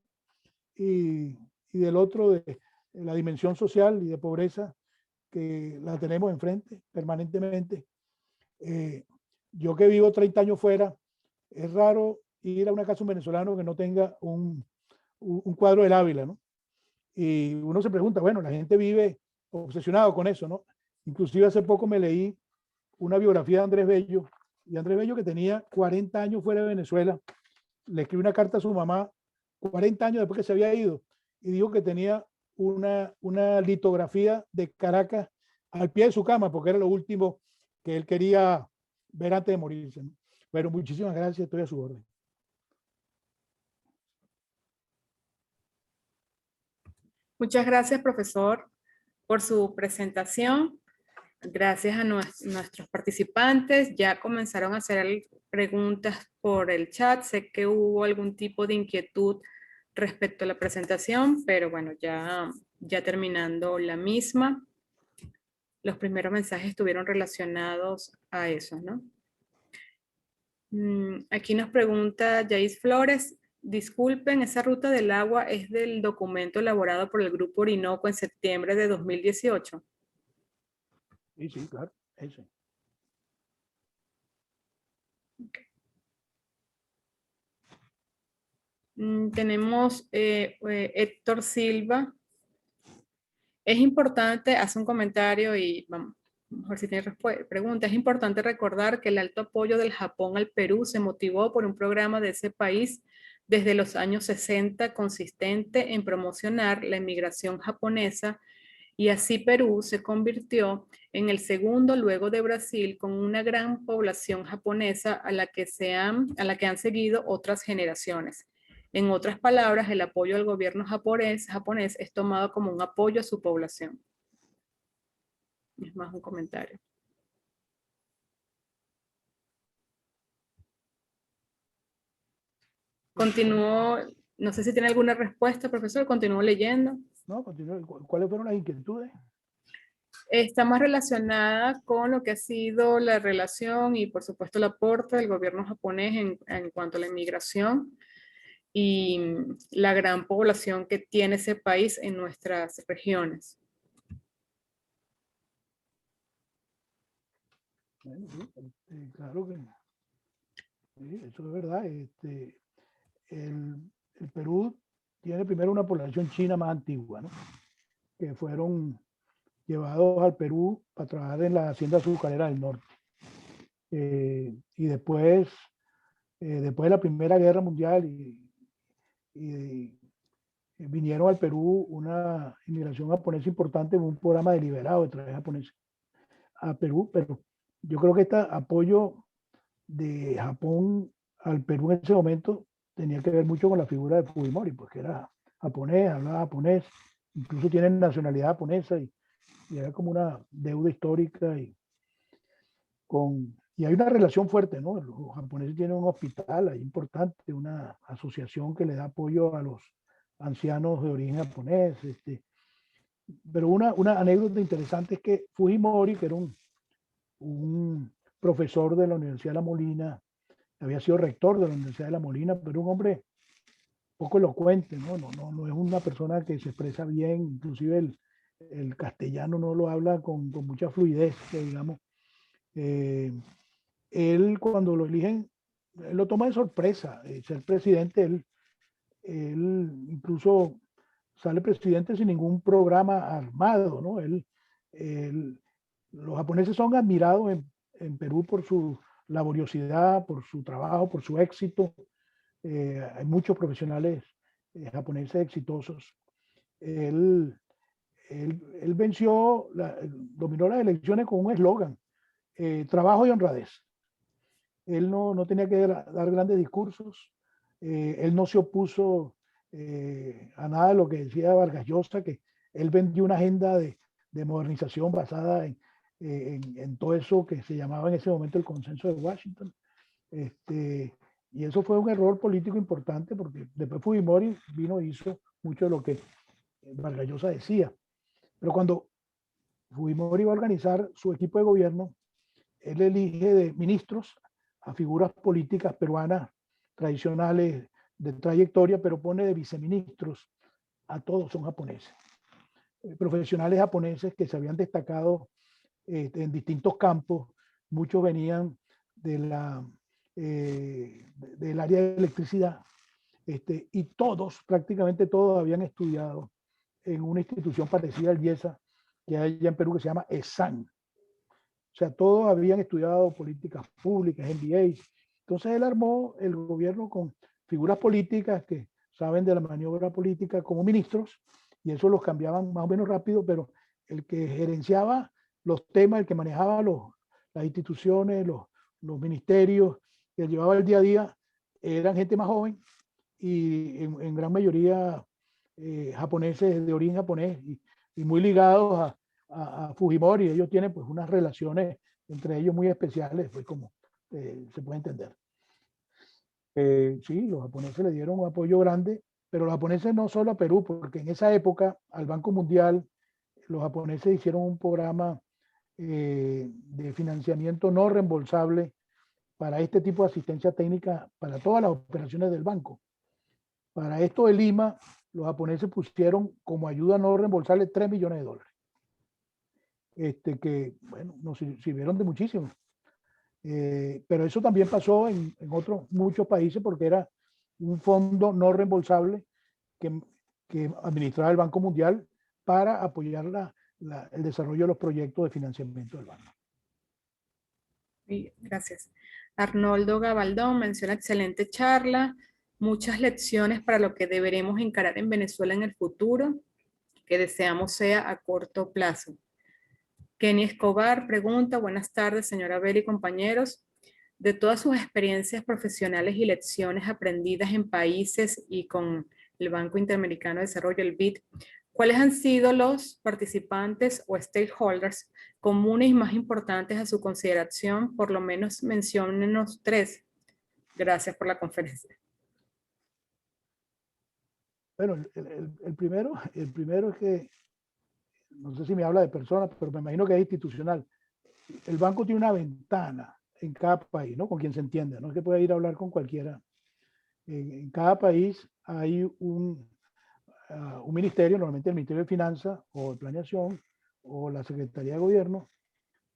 y del otro de la dimensión social y de pobreza que la tenemos enfrente permanentemente. Yo que vivo 30 años fuera, es raro ir a una casa de un venezolano que no tenga un cuadro del Ávila, ¿no? Y uno se pregunta, bueno, la gente vive obsesionado con eso, ¿no? Inclusive hace poco me leí una biografía de Andrés Bello, y Andrés Bello, que tenía 40 años fuera de Venezuela, le escribió una carta a su mamá 40 años después que se había ido, y dijo que tenía una litografía de Caracas al pie de su cama, porque era lo último que él quería ver antes de morirse, ¿no? Pero muchísimas gracias, estoy a su orden. Muchas gracias, profesor, por su presentación. Gracias a nuestros participantes. Ya comenzaron a hacer preguntas por el chat. Sé que hubo algún tipo de inquietud respecto a la presentación, pero bueno, ya terminando la misma. Los primeros mensajes estuvieron relacionados a eso, ¿no? Aquí nos pregunta Jais Flores, disculpen, esa ruta del agua es del documento elaborado por el Grupo Orinoco en septiembre de 2018. Sí, sí, claro, ese. Tenemos Héctor Silva. Es importante, hace un comentario y vamos, mejor si tiene pregunta, es importante recordar que el alto apoyo del Japón al Perú se motivó por un programa de ese país desde los años 60 consistente en promocionar la inmigración japonesa y así Perú se convirtió en el segundo luego de Brasil con una gran población japonesa a la que han seguido otras generaciones. En otras palabras, el apoyo al gobierno japonés es tomado como un apoyo a su población. Es más un comentario. Continúo, no sé si tiene alguna respuesta, profesor, continúo leyendo. No, continúe. ¿Cuáles fueron las inquietudes? Está más relacionada con lo que ha sido la relación y por supuesto el aporte del gobierno japonés en cuanto a la inmigración y la gran población que tiene ese país en nuestras regiones. Bueno, sí, claro que sí, eso es verdad. El Perú tiene primero una población china más antigua, ¿no? Que fueron llevados al Perú para trabajar en la hacienda azucarera del norte. Y después de la Primera Guerra Mundial y vinieron al Perú una inmigración japonesa importante, un programa deliberado de traer japoneses a Perú, pero yo creo que este apoyo de Japón al Perú en ese momento tenía que ver mucho con la figura de Fujimori, porque era japonés, hablaba japonés, incluso tiene nacionalidad japonesa y era como una deuda histórica y hay una relación fuerte, ¿no? Los japoneses tienen un hospital ahí importante, una asociación que le da apoyo a los ancianos de origen japonés. Pero una anécdota interesante es que Fujimori, que era un profesor de la Universidad de La Molina, había sido rector de la Universidad de La Molina, pero un hombre poco elocuente, ¿no? No es una persona que se expresa bien, inclusive el castellano no lo habla con mucha fluidez, digamos. Él cuando lo eligen, él lo toma de sorpresa, ser presidente, él incluso sale presidente sin ningún programa armado, ¿no? Los japoneses son admirados en Perú por su laboriosidad, por su trabajo, por su éxito. Hay muchos profesionales japoneses exitosos. Él, él dominó las elecciones con un eslogan, trabajo y honradez. Él no tenía que dar grandes discursos, él no se opuso a nada de lo que decía Vargas Llosa, que él vendió una agenda de modernización basada en todo eso que se llamaba en ese momento el consenso de Washington. Y eso fue un error político importante porque después Fujimori vino e hizo mucho de lo que Vargas Llosa decía. Pero cuando Fujimori va a organizar su equipo de gobierno, él elige de ministros a figuras políticas peruanas tradicionales de trayectoria, pero pone de viceministros a todos son japoneses. Profesionales japoneses que se habían destacado en distintos campos, muchos venían del área de electricidad, y todos, prácticamente todos, habían estudiado en una institución parecida al IESA que hay allá en Perú que se llama ESAN. O sea, todos habían estudiado políticas públicas, MBAs. Entonces él armó el gobierno con figuras políticas que saben de la maniobra política como ministros, y eso los cambiaban más o menos rápido, pero el que gerenciaba los temas, el que manejaba las instituciones, los ministerios, que llevaba el día a día, eran gente más joven y en gran mayoría japoneses de origen japonés y muy ligados a Fujimori. Ellos tienen pues unas relaciones entre ellos muy especiales, pues como se puede entender. Sí, los japoneses le dieron un apoyo grande, pero los japoneses no solo a Perú, porque en esa época al Banco Mundial los japoneses hicieron un programa de financiamiento no reembolsable para este tipo de asistencia técnica para todas las operaciones del banco. Para esto de Lima, los japoneses pusieron como ayuda no reembolsable $3 millones. Que, bueno, nos sirvieron de muchísimo. Pero eso también pasó en otros muchos países porque era un fondo no reembolsable que administraba el Banco Mundial para apoyar el desarrollo de los proyectos de financiamiento del banco. Gracias. Arnoldo Gabaldón menciona excelente charla, muchas lecciones para lo que deberemos encarar en Venezuela en el futuro, que deseamos sea a corto plazo. Kenny Escobar pregunta, buenas tardes, señora Abel y compañeros. De todas sus experiencias profesionales y lecciones aprendidas en países y con el Banco Interamericano de Desarrollo, el BID, ¿cuáles han sido los participantes o stakeholders comunes y más importantes a su consideración? Por lo menos menciónenos 3. Gracias por la conferencia. Bueno, el primero es que, no sé si me habla de personas, pero me imagino que es institucional. El banco tiene una ventana en cada país, ¿no? Con quien se entienda, no es que pueda ir a hablar con cualquiera. En cada país hay un ministerio, normalmente el Ministerio de Finanzas o de Planeación o la Secretaría de Gobierno,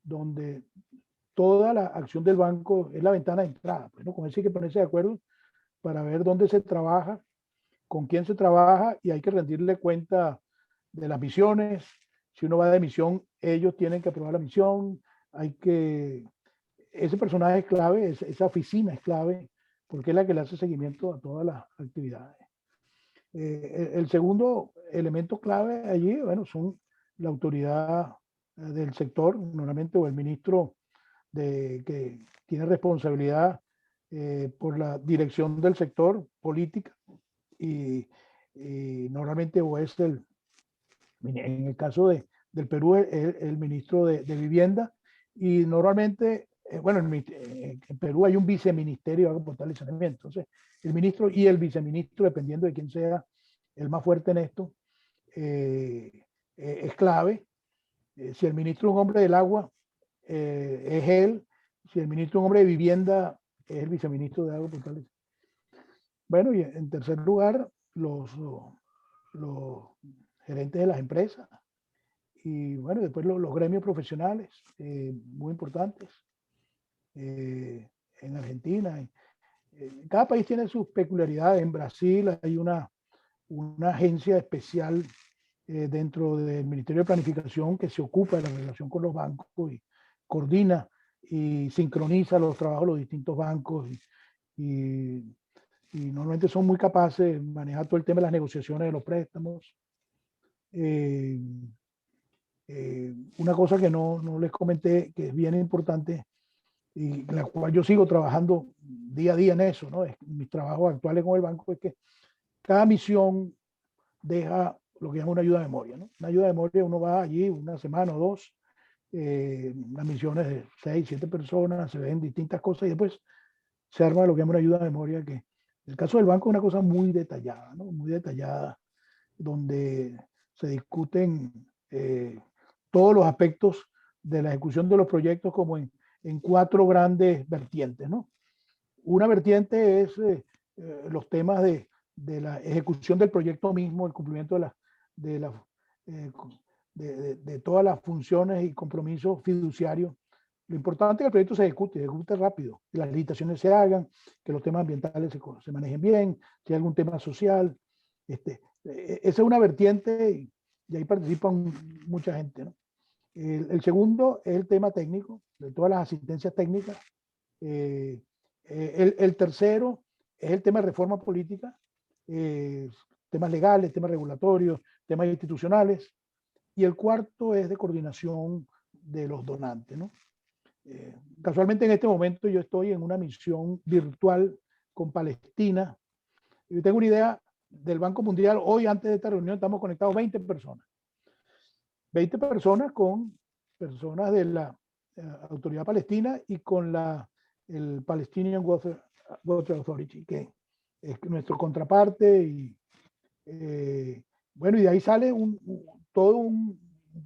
donde toda la acción del banco es la ventana de entrada. Pues, ¿no? Con eso hay que ponerse de acuerdo para ver dónde se trabaja, con quién se trabaja y hay que rendirle cuenta de las misiones. Si uno va de misión, ellos tienen que aprobar la misión. Ese personaje es clave, esa oficina es clave, porque es la que le hace seguimiento a todas las actividades. El segundo elemento clave allí, bueno, son la autoridad del sector, normalmente, o el ministro que tiene responsabilidad por la dirección del sector política y normalmente o es en el caso del Perú el ministro de Vivienda y normalmente, bueno, en Perú hay un viceministerio de agua potable y saneamiento. Entonces, el ministro y el viceministro, dependiendo de quién sea el más fuerte en esto, es clave. Si el ministro es un hombre del agua, es él. Si el ministro es un hombre de vivienda, es el viceministro de agua potable. Bueno, y en tercer lugar, los gerentes de las empresas. Y bueno, después los gremios profesionales, muy importantes. En Argentina, cada país tiene sus peculiaridades. En Brasil hay una agencia especial dentro del Ministerio de Planificación que se ocupa de la relación con los bancos y coordina y sincroniza los trabajos de los distintos bancos y normalmente son muy capaces de manejar todo el tema de las negociaciones de los préstamos. Una cosa que no les comenté, que es bien importante y la cual yo sigo trabajando día a día en eso, ¿no? Mis trabajos actuales con el banco es que cada misión deja lo que llama una ayuda de memoria, ¿no? Una ayuda de memoria, uno va allí una semana o dos, las misiones de 6, 7 personas, se ven distintas cosas y después se arma lo que llama una ayuda de memoria, que en el caso del banco es una cosa muy detallada, ¿no? Muy detallada, donde se discuten todos los aspectos de la ejecución de los proyectos como en 4 grandes vertientes, ¿no? Una vertiente es los temas de la ejecución del proyecto mismo, el cumplimiento de todas las funciones y compromisos fiduciarios. Lo importante es que el proyecto se ejecute rápido, que las licitaciones se hagan, que los temas ambientales se manejen bien, si hay algún tema social. Esa es una vertiente y ahí participan mucha gente, ¿no? El segundo es el tema técnico, de todas las asistencias técnicas. El tercero es el tema de reforma política, temas legales, temas regulatorios, temas institucionales. Y el cuarto es de coordinación de los donantes, ¿no? Casualmente en este momento yo estoy en una misión virtual con Palestina. Yo tengo una idea del Banco Mundial. Hoy, antes de esta reunión, estamos conectados 20 personas. 20 personas con personas de la Autoridad Palestina y con el Palestinian Water Authority, que es nuestro contraparte. Y bueno, y de ahí sale todo un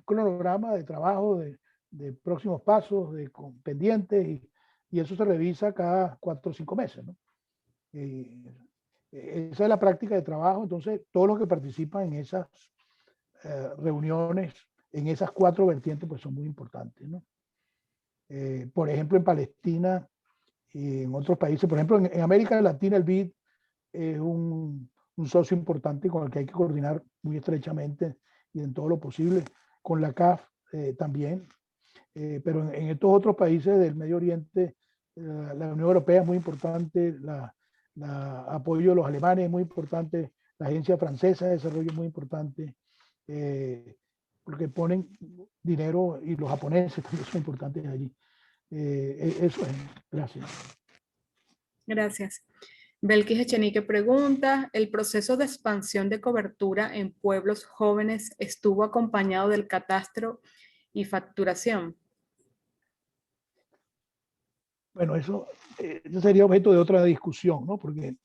cronograma de trabajo, de próximos pasos, con pendientes, y eso se revisa cada 4 o 5 meses, ¿no? Esa es la práctica de trabajo. Entonces, todos los que participan en esas reuniones, en esas 4 vertientes, pues son muy importantes, ¿no? Por ejemplo, en Palestina y en otros países, por ejemplo, en América Latina, el BID es un socio importante con el que hay que coordinar muy estrechamente y en todo lo posible, con la CAF también, pero en estos otros países del Medio Oriente, la Unión Europea es muy importante, apoyo de los alemanes es muy importante, la Agencia Francesa de Desarrollo es muy importante, porque ponen dinero, y los japoneses también son importantes allí. Eso es. Gracias. Gracias. Belkis Echenique pregunta, ¿el proceso de expansión de cobertura en pueblos jóvenes estuvo acompañado del catastro y facturación? Bueno, eso sería objeto de otra discusión, ¿no? Porque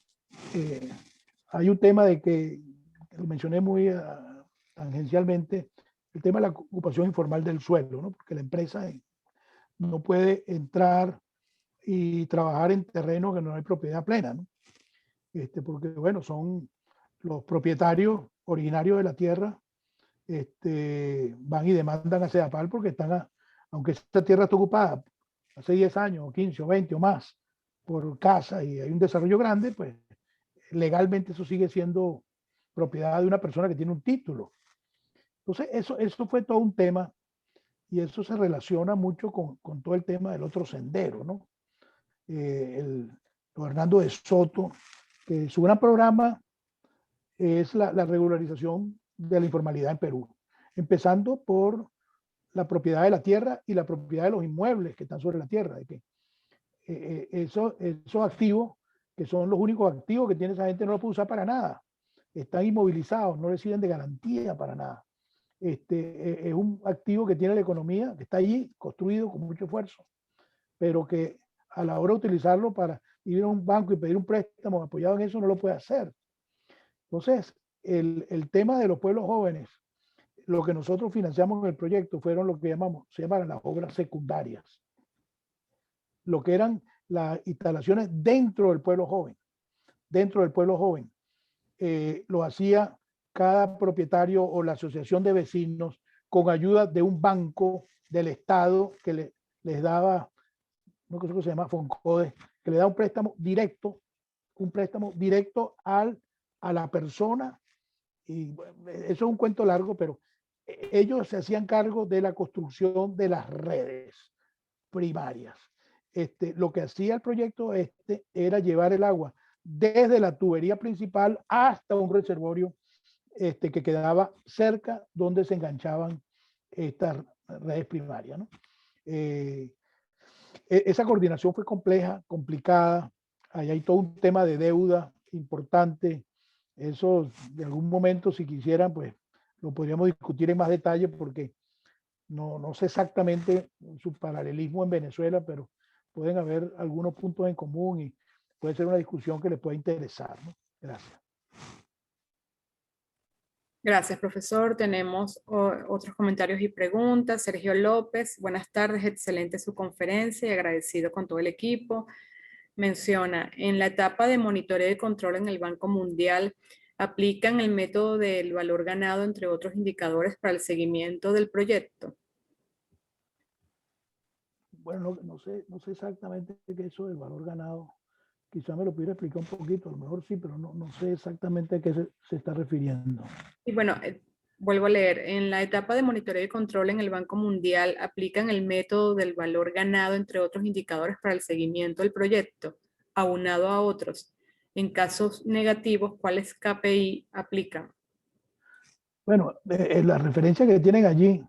hay un tema de que lo mencioné muy tangencialmente, el tema de la ocupación informal del suelo, ¿no? Porque la empresa no puede entrar y trabajar en terreno que no hay propiedad plena, ¿no? Porque, bueno, son los propietarios originarios de la tierra, van y demandan a CEDAPAL porque aunque esta tierra está ocupada hace 10 años, o 15, o 20 o más, por casa, y hay un desarrollo grande, pues legalmente eso sigue siendo propiedad de una persona que tiene un título. Entonces, eso fue todo un tema, y eso se relaciona mucho con todo el tema del otro sendero, ¿no? Hernando de Soto, que su gran programa es la regularización de la informalidad en Perú, empezando por la propiedad de la tierra y la propiedad de los inmuebles que están sobre la tierra, de que esos activos, que son los únicos activos que tiene esa gente, no lo puede usar para nada, están inmovilizados, no reciben de garantía para nada. Es un activo que tiene la economía, que está allí construido con mucho esfuerzo, pero que a la hora de utilizarlo para ir a un banco y pedir un préstamo apoyado en eso, no lo puede hacer. Entonces, el tema de los pueblos jóvenes, lo que nosotros financiamos en el proyecto fueron lo que se llaman las obras secundarias, lo que eran las instalaciones dentro del pueblo joven. Dentro del pueblo joven lo hacía cada propietario o la asociación de vecinos con ayuda de un banco del Estado que les daba, no sé cómo se llama, Foncode, que le da un préstamo directo a la persona. Y eso es un cuento largo, pero ellos se hacían cargo de la construcción de las redes primarias. Lo que hacía el proyecto era llevar el agua desde la tubería principal hasta un reservorio que quedaba cerca donde se enganchaban estas redes primarias, ¿no? Esa coordinación fue compleja, complicada. Ahí hay todo un tema de deuda importante. Eso, de algún momento, si quisieran, pues lo podríamos discutir en más detalle, porque no sé exactamente su paralelismo en Venezuela, pero pueden haber algunos puntos en común y puede ser una discusión que les pueda interesar, ¿no? Gracias. Gracias, profesor. Tenemos otros comentarios y preguntas. Sergio López, buenas tardes, excelente su conferencia y agradecido con todo el equipo. Menciona, en la etapa de monitoreo y control en el Banco Mundial, ¿aplican el método del valor ganado, entre otros indicadores, para el seguimiento del proyecto? Bueno, no sé exactamente qué es eso del valor ganado. Quizá me lo pudiera explicar un poquito, a lo mejor sí, pero no sé exactamente a qué se está refiriendo. Y bueno, vuelvo a leer, en la etapa de monitoreo y control en el Banco Mundial, ¿aplican el método del valor ganado, entre otros indicadores, para el seguimiento del proyecto, aunado a otros? En casos negativos, ¿cuáles KPI aplican? Bueno, la referencia que tienen allí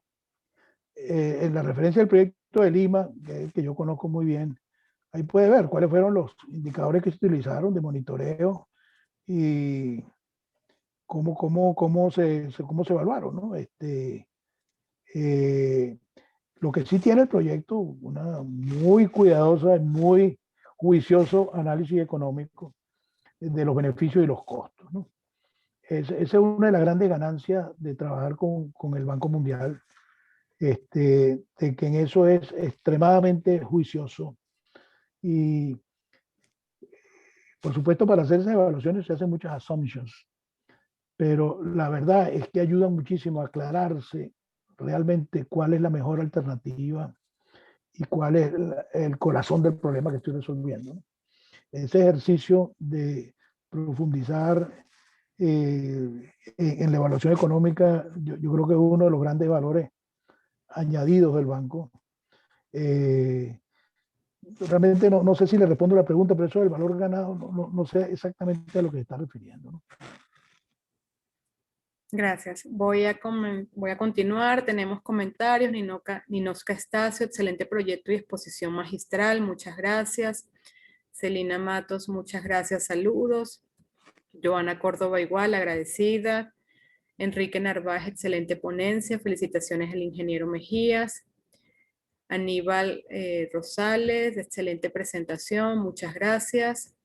en la referencia del proyecto de Lima, que yo conozco muy bien, ahí puede ver cuáles fueron los indicadores que se utilizaron de monitoreo y cómo se evaluaron, ¿no? Lo que sí tiene el proyecto, una muy cuidadosa, muy juicioso análisis económico de los beneficios y los costos, ¿no? Esa es una de las grandes ganancias de trabajar con el Banco Mundial, de que en eso es extremadamente juicioso. Y por supuesto, para hacer esas evaluaciones se hacen muchas assumptions, pero la verdad es que ayudan muchísimo a aclararse realmente cuál es la mejor alternativa y cuál es el corazón del problema que estoy resolviendo, ¿no? Ese ejercicio de profundizar en la evaluación económica, yo creo que es uno de los grandes valores añadidos del banco. Realmente no sé si le respondo la pregunta, pero eso del valor ganado no sé exactamente a lo que se está refiriendo, ¿no? Gracias. Voy a continuar. Tenemos comentarios. Ninoska Estacio, excelente proyecto y exposición magistral. Muchas gracias. Celina Matos, muchas gracias. Saludos. Joana Córdoba igual, agradecida. Enrique Narváez, excelente ponencia. Felicitaciones al ingeniero Mejías. Aníbal Rosales, excelente presentación. Muchas gracias.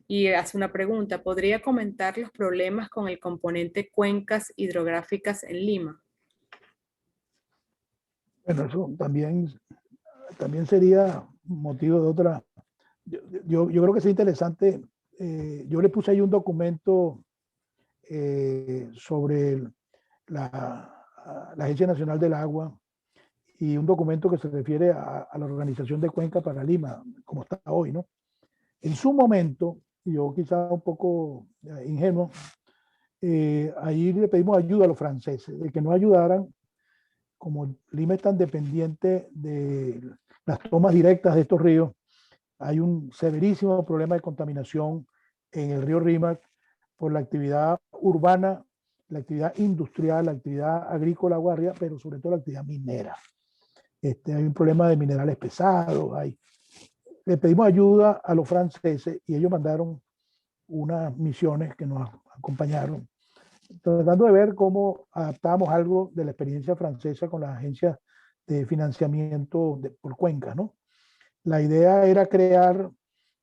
Y hace una pregunta, ¿podría comentar los problemas con el componente cuencas hidrográficas en Lima? Bueno, eso también sería motivo de otra. Yo creo que es interesante. Yo le puse ahí un documento sobre la Agencia Nacional del Agua y un documento que se refiere a la Organización de Cuenca para Lima, como está hoy, ¿no? En su momento, yo quizá un poco ingenuo, ahí le pedimos ayuda a los franceses, de que nos ayudaran, como Lima es tan dependiente de las tomas directas de estos ríos, hay un severísimo problema de contaminación en el río Rímac por la actividad urbana, la actividad industrial, la actividad agrícola guardia, pero sobre todo la actividad minera. Hay un problema de minerales pesados. Le pedimos ayuda a los franceses y ellos mandaron unas misiones que nos acompañaron, tratando de ver cómo adaptamos algo de la experiencia francesa con las agencias de financiamiento por cuencas, ¿no? La idea era crear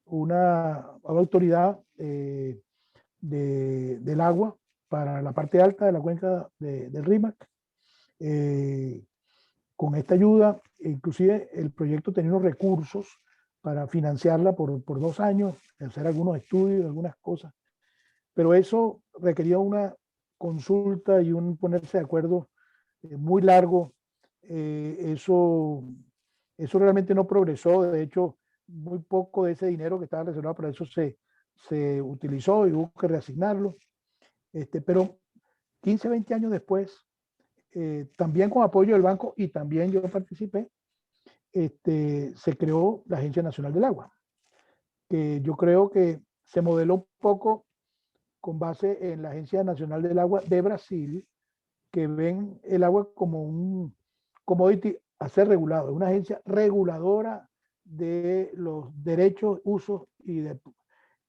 una autoridad del agua para la parte alta de la cuenca del Rímac. Con esta ayuda, inclusive el proyecto tenía unos recursos para financiarla por 2 años, hacer algunos estudios, algunas cosas. Pero eso requería una consulta y un ponerse de acuerdo muy largo. Eso realmente no progresó. De hecho, muy poco de ese dinero que estaba reservado para eso se utilizó y hubo que reasignarlo. Pero 15, 20 años después, también con apoyo del banco y también yo participé, se creó la Agencia Nacional del Agua, que yo creo que se modeló un poco con base en la Agencia Nacional del Agua de Brasil, que ven el agua como un commodity a ser regulado, una agencia reguladora de los derechos, usos y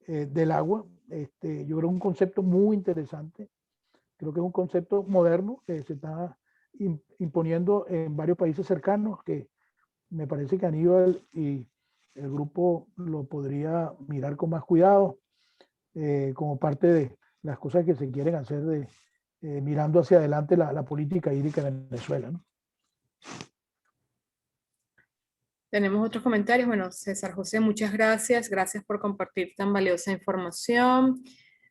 del agua. Yo creo un concepto muy interesante, creo que es un concepto moderno que se está imponiendo en varios países cercanos, que me parece que Aníbal y el grupo lo podría mirar con más cuidado, como parte de las cosas que se quieren hacer mirando hacia adelante la política hídrica de Venezuela, ¿no? Tenemos otros comentarios. Bueno, César José, muchas gracias. Gracias por compartir tan valiosa información.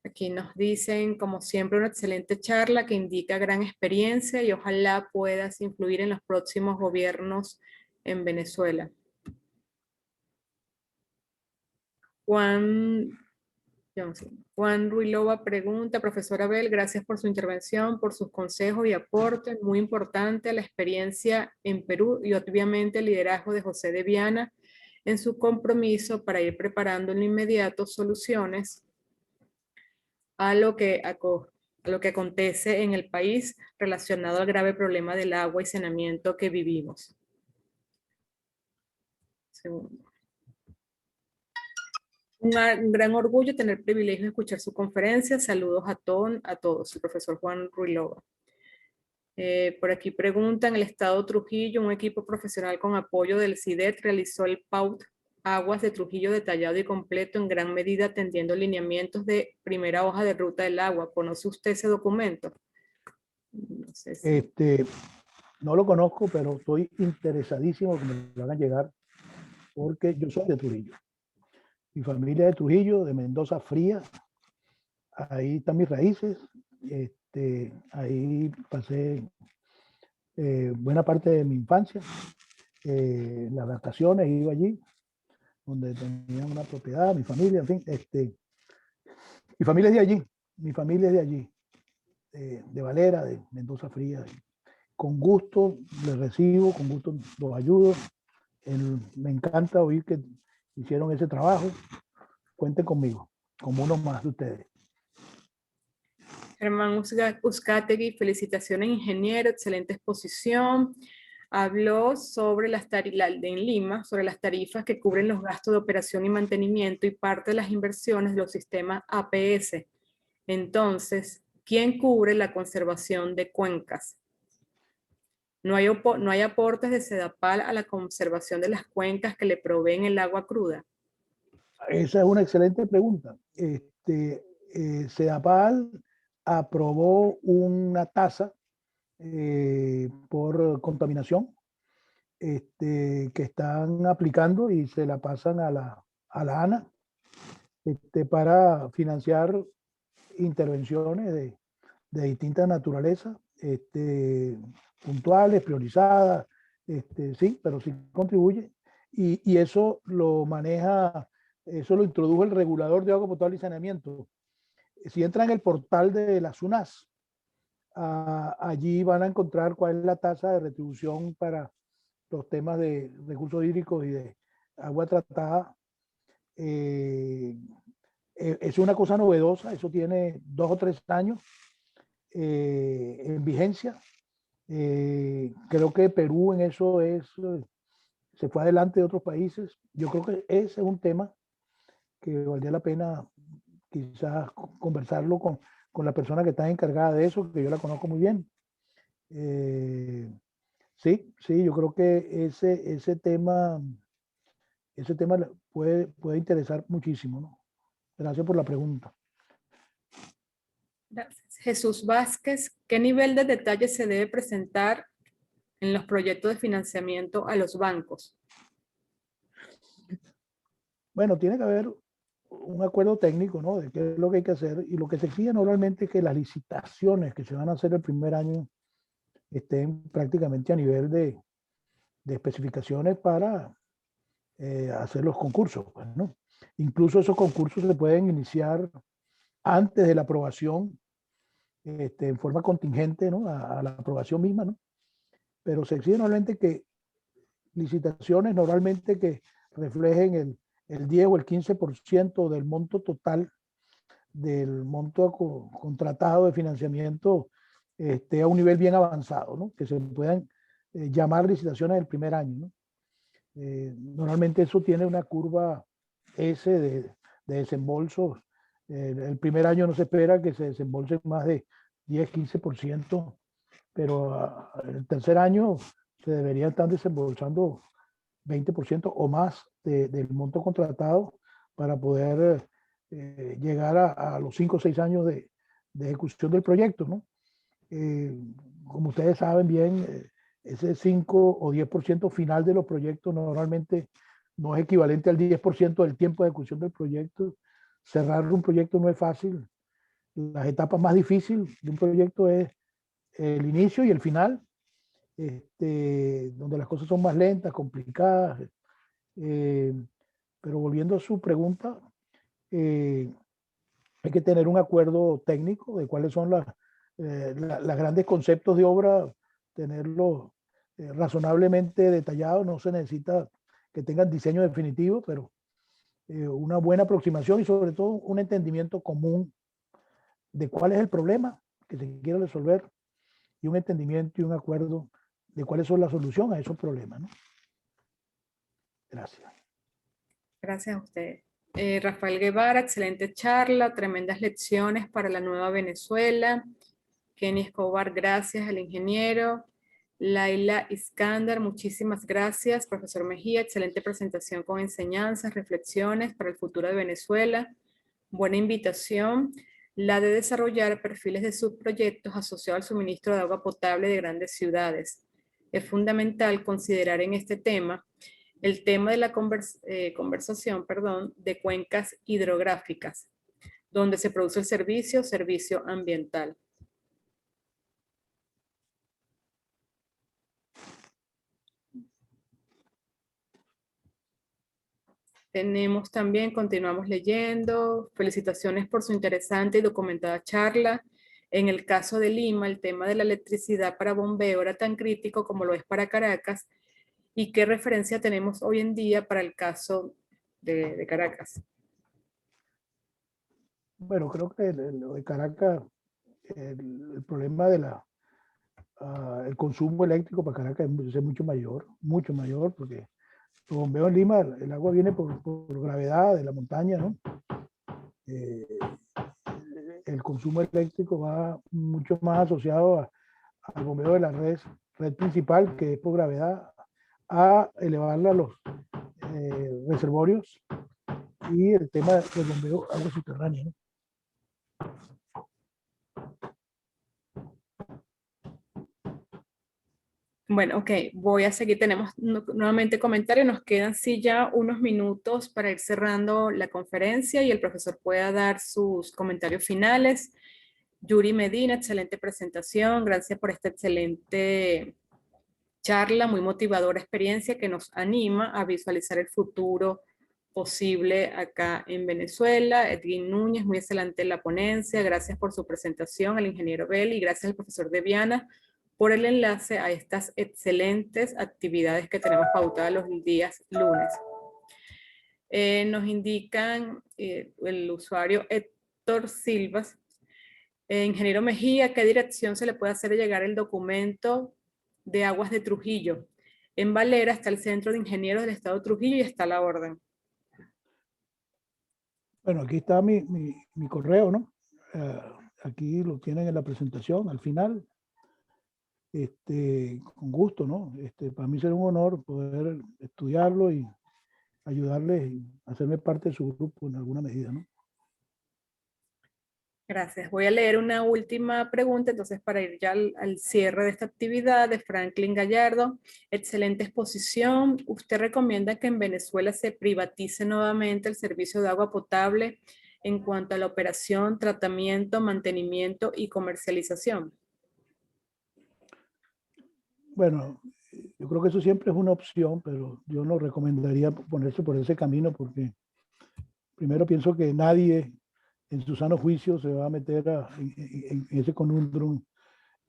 Aquí nos dicen, como siempre, una excelente charla que indica gran experiencia y ojalá puedas influir en los próximos gobiernos en Venezuela. Juan Ruilova pregunta, profesora Abel, gracias por su intervención, por sus consejos y aportes, muy importante la experiencia en Perú y obviamente el liderazgo de José de Viana en su compromiso para ir preparando en lo inmediato soluciones a lo que a lo que acontece en el país relacionado al grave problema del agua y saneamiento que vivimos. Segundo. Un gran orgullo tener el privilegio de escuchar su conferencia. Saludos a todos, el profesor Juan Ruilova. Por aquí preguntan, el Estado Trujillo, un equipo profesional con apoyo del CIDET, realizó el PAUT Aguas de Trujillo detallado y completo, en gran medida atendiendo lineamientos de primera hoja de ruta del agua. ¿Conoce usted ese documento? No sé si... No lo conozco, pero estoy interesadísimo que me lo hagan llegar, porque yo soy de Trujillo. Mi familia es de Trujillo, de Mendoza Fría. Ahí están mis raíces. Ahí pasé buena parte de mi infancia. Las vacaciones iba allí, donde tenía una propiedad, mi familia, en fin. Mi familia es de allí. Mi familia es de allí, de Valera, de Mendoza Fría. Con gusto les recibo, con gusto los ayudo. Me encanta oír que hicieron ese trabajo. Cuenten conmigo, como uno más de ustedes. Germán Uzcategui, felicitaciones, ingeniero, excelente exposición. Habló sobre en Lima, sobre las tarifas que cubren los gastos de operación y mantenimiento y parte de las inversiones de los sistemas APS. Entonces, ¿quién cubre la conservación de cuencas? No hay aportes de Sedapal a la conservación de las cuencas que le proveen el agua cruda. Esa es una excelente pregunta. Sedapal aprobó una tasa por contaminación que están aplicando y se la pasan a la ANA para financiar intervenciones de distintas naturalezas, puntuales, priorizadas, sí, pero sí contribuye. Y eso lo maneja, eso lo introdujo el regulador de agua potable y saneamiento. Si entran en el portal de la SUNAS, allí van a encontrar cuál es la tasa de retribución para los temas de recursos hídricos y de agua tratada. Es una cosa novedosa, eso tiene 2 o 3 años en vigencia. Creo que Perú en eso se fue adelante de otros países. Yo creo que ese es un tema que valdría la pena quizás conversarlo con la persona que está encargada de eso, que yo la conozco muy bien. Sí, yo creo que ese tema puede interesar muchísimo, ¿no? Gracias por la pregunta. Gracias. Jesús Vázquez, ¿qué nivel de detalle se debe presentar en los proyectos de financiamiento a los bancos? Bueno, tiene que haber un acuerdo técnico, ¿no? De qué es lo que hay que hacer. Y lo que se exige normalmente es que las licitaciones que se van a hacer el primer año estén prácticamente a nivel de especificaciones para hacer los concursos, pues, ¿no? Incluso esos concursos se pueden iniciar antes de la aprobación, en forma contingente, ¿no? A la aprobación misma, ¿no? Pero se exige normalmente que licitaciones normalmente que reflejen el 10 o el 15% del monto total del monto contratado de financiamiento esté a un nivel bien avanzado, ¿no? Que se puedan llamar licitaciones del primer año, ¿no? Normalmente eso tiene una curva S de desembolsos. El primer año no se espera que se desembolsen más de 10-15%, pero el tercer año se debería estar desembolsando 20% o más del monto contratado para poder llegar a los 5 o 6 años de ejecución del proyecto, ¿no? Como ustedes saben bien, ese 5 o 10% final de los proyectos normalmente no es equivalente al 10% del tiempo de ejecución del proyecto. Cerrar un proyecto no es fácil. Las etapas más difíciles de un proyecto es el inicio y el final, donde las cosas son más lentas, complicadas. Pero volviendo a su pregunta, hay que tener un acuerdo técnico de cuáles son los grandes conceptos de obra, tenerlos razonablemente detallados. No se necesita que tengan diseño definitivo, pero una buena aproximación y sobre todo un entendimiento común de cuál es el problema que se quiera resolver y un entendimiento y un acuerdo de cuáles son las soluciones a esos problemas, ¿no? Gracias. Gracias a usted. Rafael Guevara, excelente charla, tremendas lecciones para la nueva Venezuela. Kenny Escobar, gracias al ingeniero. Laila Iskandar, muchísimas gracias. Profesor Mejía, excelente presentación con enseñanzas, reflexiones para el futuro de Venezuela. Buena invitación, la de desarrollar perfiles de subproyectos asociados al suministro de agua potable de grandes ciudades. Es fundamental considerar en este tema el tema de la conversación de cuencas hidrográficas, donde se produce el servicio ambiental. Tenemos también, continuamos leyendo, felicitaciones por su interesante y documentada charla. En el caso de Lima, el tema de la electricidad para bombeo era tan crítico como lo es para Caracas. ¿Y qué referencia tenemos hoy en día para el caso de Caracas? Bueno, creo que lo de Caracas, el problema de el consumo eléctrico para Caracas es mucho mayor, porque los bombeos en Lima, el agua viene por gravedad de la montaña, ¿no? El consumo eléctrico va mucho más asociado al bombeo de la red principal, que es por gravedad, a elevarla a los reservorios, y el tema del bombeo agua subterránea, ¿no? Bueno, ok, voy a seguir. Tenemos nuevamente comentarios. Nos quedan sí ya unos minutos para ir cerrando la conferencia y el profesor pueda dar sus comentarios finales. Yuri Medina, excelente presentación. Gracias por esta excelente charla, muy motivadora experiencia que nos anima a visualizar el futuro posible acá en Venezuela. Edwin Núñez, muy excelente la ponencia. Gracias por su presentación al ingeniero Bell y gracias al profesor Deviana por el enlace a estas excelentes actividades que tenemos pautadas los días lunes. Nos indican el usuario Héctor Silvas. Ingeniero Mejía, ¿qué dirección se le puede hacer llegar el documento de aguas de Trujillo? En Valera está el Centro de Ingenieros del Estado de Trujillo y está la orden. Bueno, aquí está mi correo, ¿no? Aquí lo tienen en la presentación, al final. Con gusto, ¿no? Para mí será un honor poder estudiarlo y ayudarles y hacerme parte de su grupo en alguna medida, ¿no? Gracias. Voy a leer una última pregunta, entonces para ir ya al cierre de esta actividad de Franklin Gallardo. Excelente exposición. ¿Usted recomienda que en Venezuela se privatice nuevamente el servicio de agua potable en cuanto a la operación, tratamiento, mantenimiento y comercialización? Bueno, yo creo que eso siempre es una opción, pero yo no recomendaría ponerse por ese camino porque primero pienso que nadie en su sano juicio se va a meter en ese conundrum.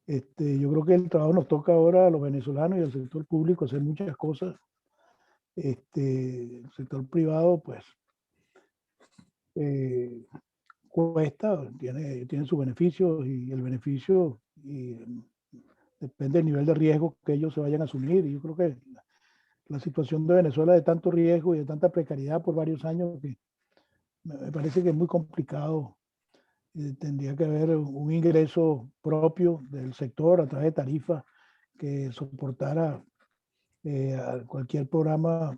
Yo creo que el trabajo nos toca ahora a los venezolanos y al sector público hacer muchas cosas. El sector privado, pues, cuesta, tiene sus beneficios y el beneficio depende del nivel de riesgo que ellos se vayan a asumir. Y yo creo que la situación de Venezuela de tanto riesgo y de tanta precariedad por varios años que me parece que es muy complicado. Tendría que haber un ingreso propio del sector a través de tarifas que soportara a cualquier programa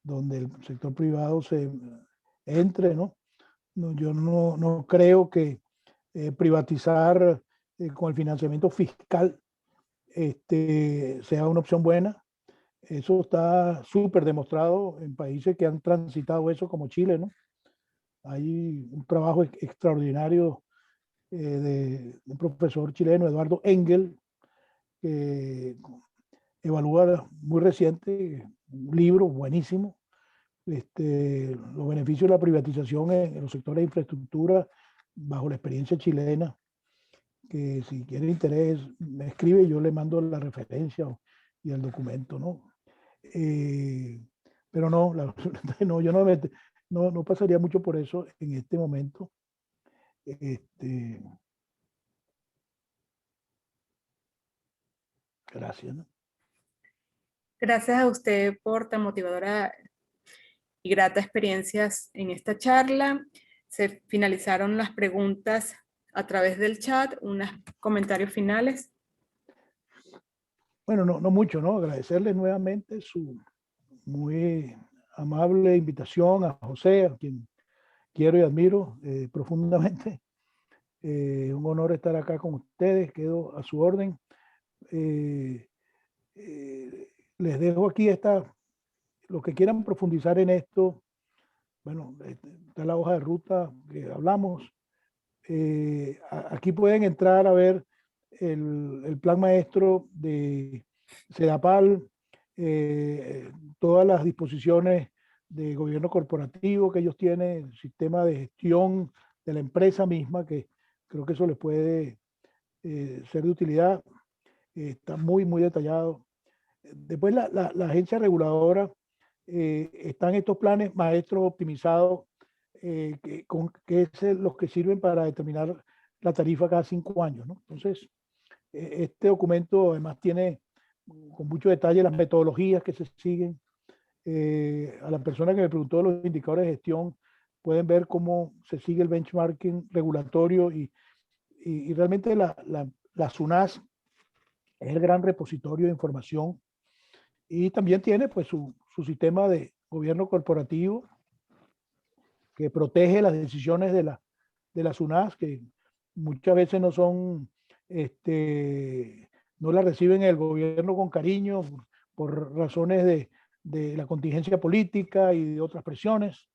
donde el sector privado se entre, ¿no? Yo no creo que privatizar con el financiamiento fiscal sea una opción buena. Eso está súper demostrado en países que han transitado eso, como Chile, ¿no? Hay un trabajo extraordinario de un profesor chileno, Eduardo Engel, que evalúa muy reciente, un libro buenísimo, los beneficios de la privatización en los sectores de infraestructura bajo la experiencia chilena, que si tiene interés me escribe y yo le mando la referencia y el documento, ¿no? Pero no, no, yo no pasaría mucho por eso en este momento. Gracias, ¿no? Gracias a usted por tan motivadora y grata experiencias en esta charla. Se finalizaron las preguntas a través del chat, unos comentarios finales. Bueno, no mucho, ¿no? Agradecerles nuevamente su muy amable invitación a José, a quien quiero y admiro profundamente. Un honor estar acá con ustedes, quedo a su orden. Les dejo aquí los que quieran profundizar en esto, bueno, está la hoja de ruta que hablamos. Aquí pueden entrar a ver el plan maestro de CEDAPAL, todas las disposiciones de gobierno corporativo que ellos tienen, el sistema de gestión de la empresa misma, que creo que eso les puede ser de utilidad. Está muy detallado. Después la agencia reguladora, están estos planes maestros optimizados, que es los que sirven para determinar la tarifa cada 5 años, ¿no? Entonces, este documento además tiene con mucho detalle las metodologías que se siguen. A la persona que me preguntó los indicadores de gestión, pueden ver cómo se sigue el benchmarking regulatorio y realmente la SUNAS es el gran repositorio de información y también tiene pues su sistema de gobierno corporativo que protege las decisiones de la SUNAS, que muchas veces no son, no la reciben el gobierno con cariño por razones de la contingencia política y de otras presiones.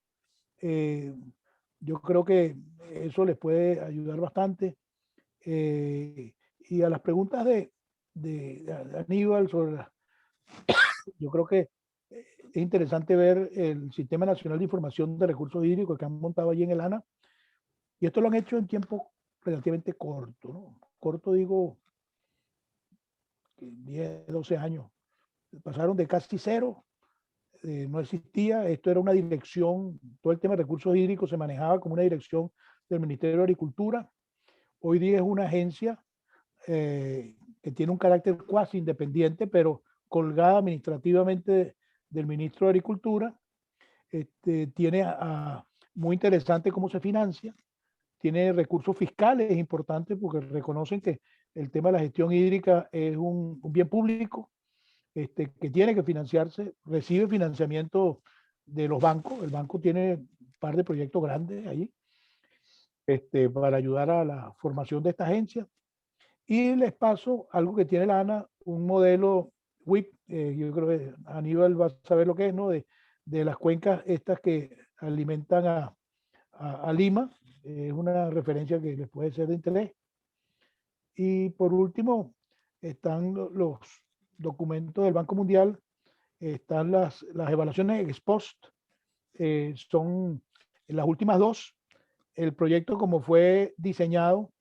Yo creo que eso les puede ayudar bastante. Y a las preguntas de Aníbal yo creo que es interesante ver el Sistema Nacional de Información de Recursos Hídricos que han montado allí en el ANA, y esto lo han hecho en tiempo relativamente corto, ¿no? Corto digo 10, 12 años. Pasaron de casi cero, no existía, esto era una dirección, todo el tema de recursos hídricos se manejaba como una dirección del Ministerio de Agricultura. Hoy día es una agencia que tiene un carácter cuasi independiente, pero colgada administrativamente del Ministro de Agricultura. Tiene muy interesante cómo se financia, tiene recursos fiscales importantes porque reconocen que el tema de la gestión hídrica es un bien público que tiene que financiarse, recibe financiamiento de los bancos, el banco tiene un par de proyectos grandes ahí para ayudar a la formación de esta agencia. Y les paso algo que tiene la ANA, un modelo WIP, yo creo que Aníbal va a saber lo que es, ¿no? De las cuencas estas que alimentan a Lima, es una referencia que les puede ser de interés. Y por último, están los documentos del Banco Mundial, están las evaluaciones ex post, son las últimas dos, el proyecto como fue diseñado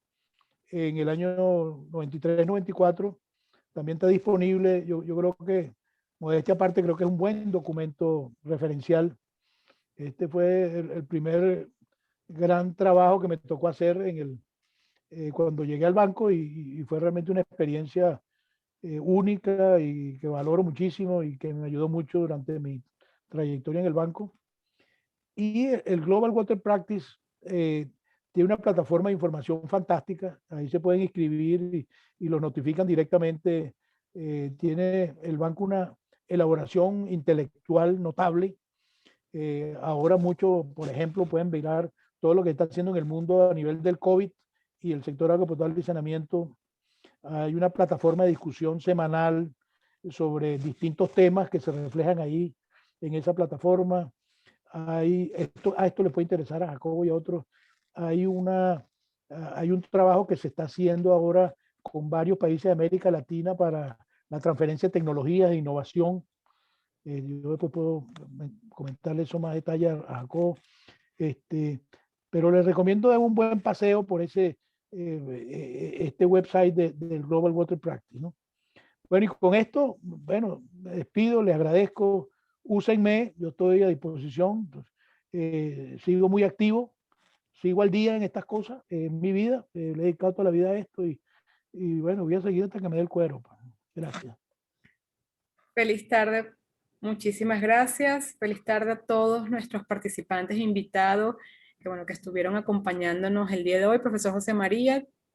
en el año 93-94, también está disponible. Yo creo que, modestia aparte, creo que es un buen documento referencial. Este fue el primer gran trabajo que me tocó hacer cuando llegué al banco y fue realmente una experiencia única y que valoro muchísimo y que me ayudó mucho durante mi trayectoria en el banco. Y el Global Water Practice tiene una plataforma de información fantástica, ahí se pueden inscribir y los notifican directamente. Tiene el banco una elaboración intelectual notable. Ahora mucho, por ejemplo, pueden mirar todo lo que está haciendo en el mundo a nivel del COVID y el sector agropecuario y saneamiento. Hay una plataforma de discusión semanal sobre distintos temas que se reflejan ahí en esa plataforma. A esto le puede interesar a Jacobo y a otros. Hay un trabajo que se está haciendo ahora con varios países de América Latina para la transferencia de tecnologías e innovación. Yo después puedo comentarle eso más detalle a Jacobo. Pero les recomiendo un buen paseo por este website del Global Water Practice, ¿no? Bueno, y con esto, bueno, me despido, les agradezco, úsenme, yo estoy a disposición, sigo muy activo, sigo al día en estas cosas, en mi vida, le he dedicado toda la vida a esto y bueno, voy a seguir hasta que me dé el cuero. Gracias. Feliz tarde. Muchísimas gracias. Feliz tarde a todos nuestros participantes e invitados que estuvieron acompañándonos el día de hoy. Profesor José María,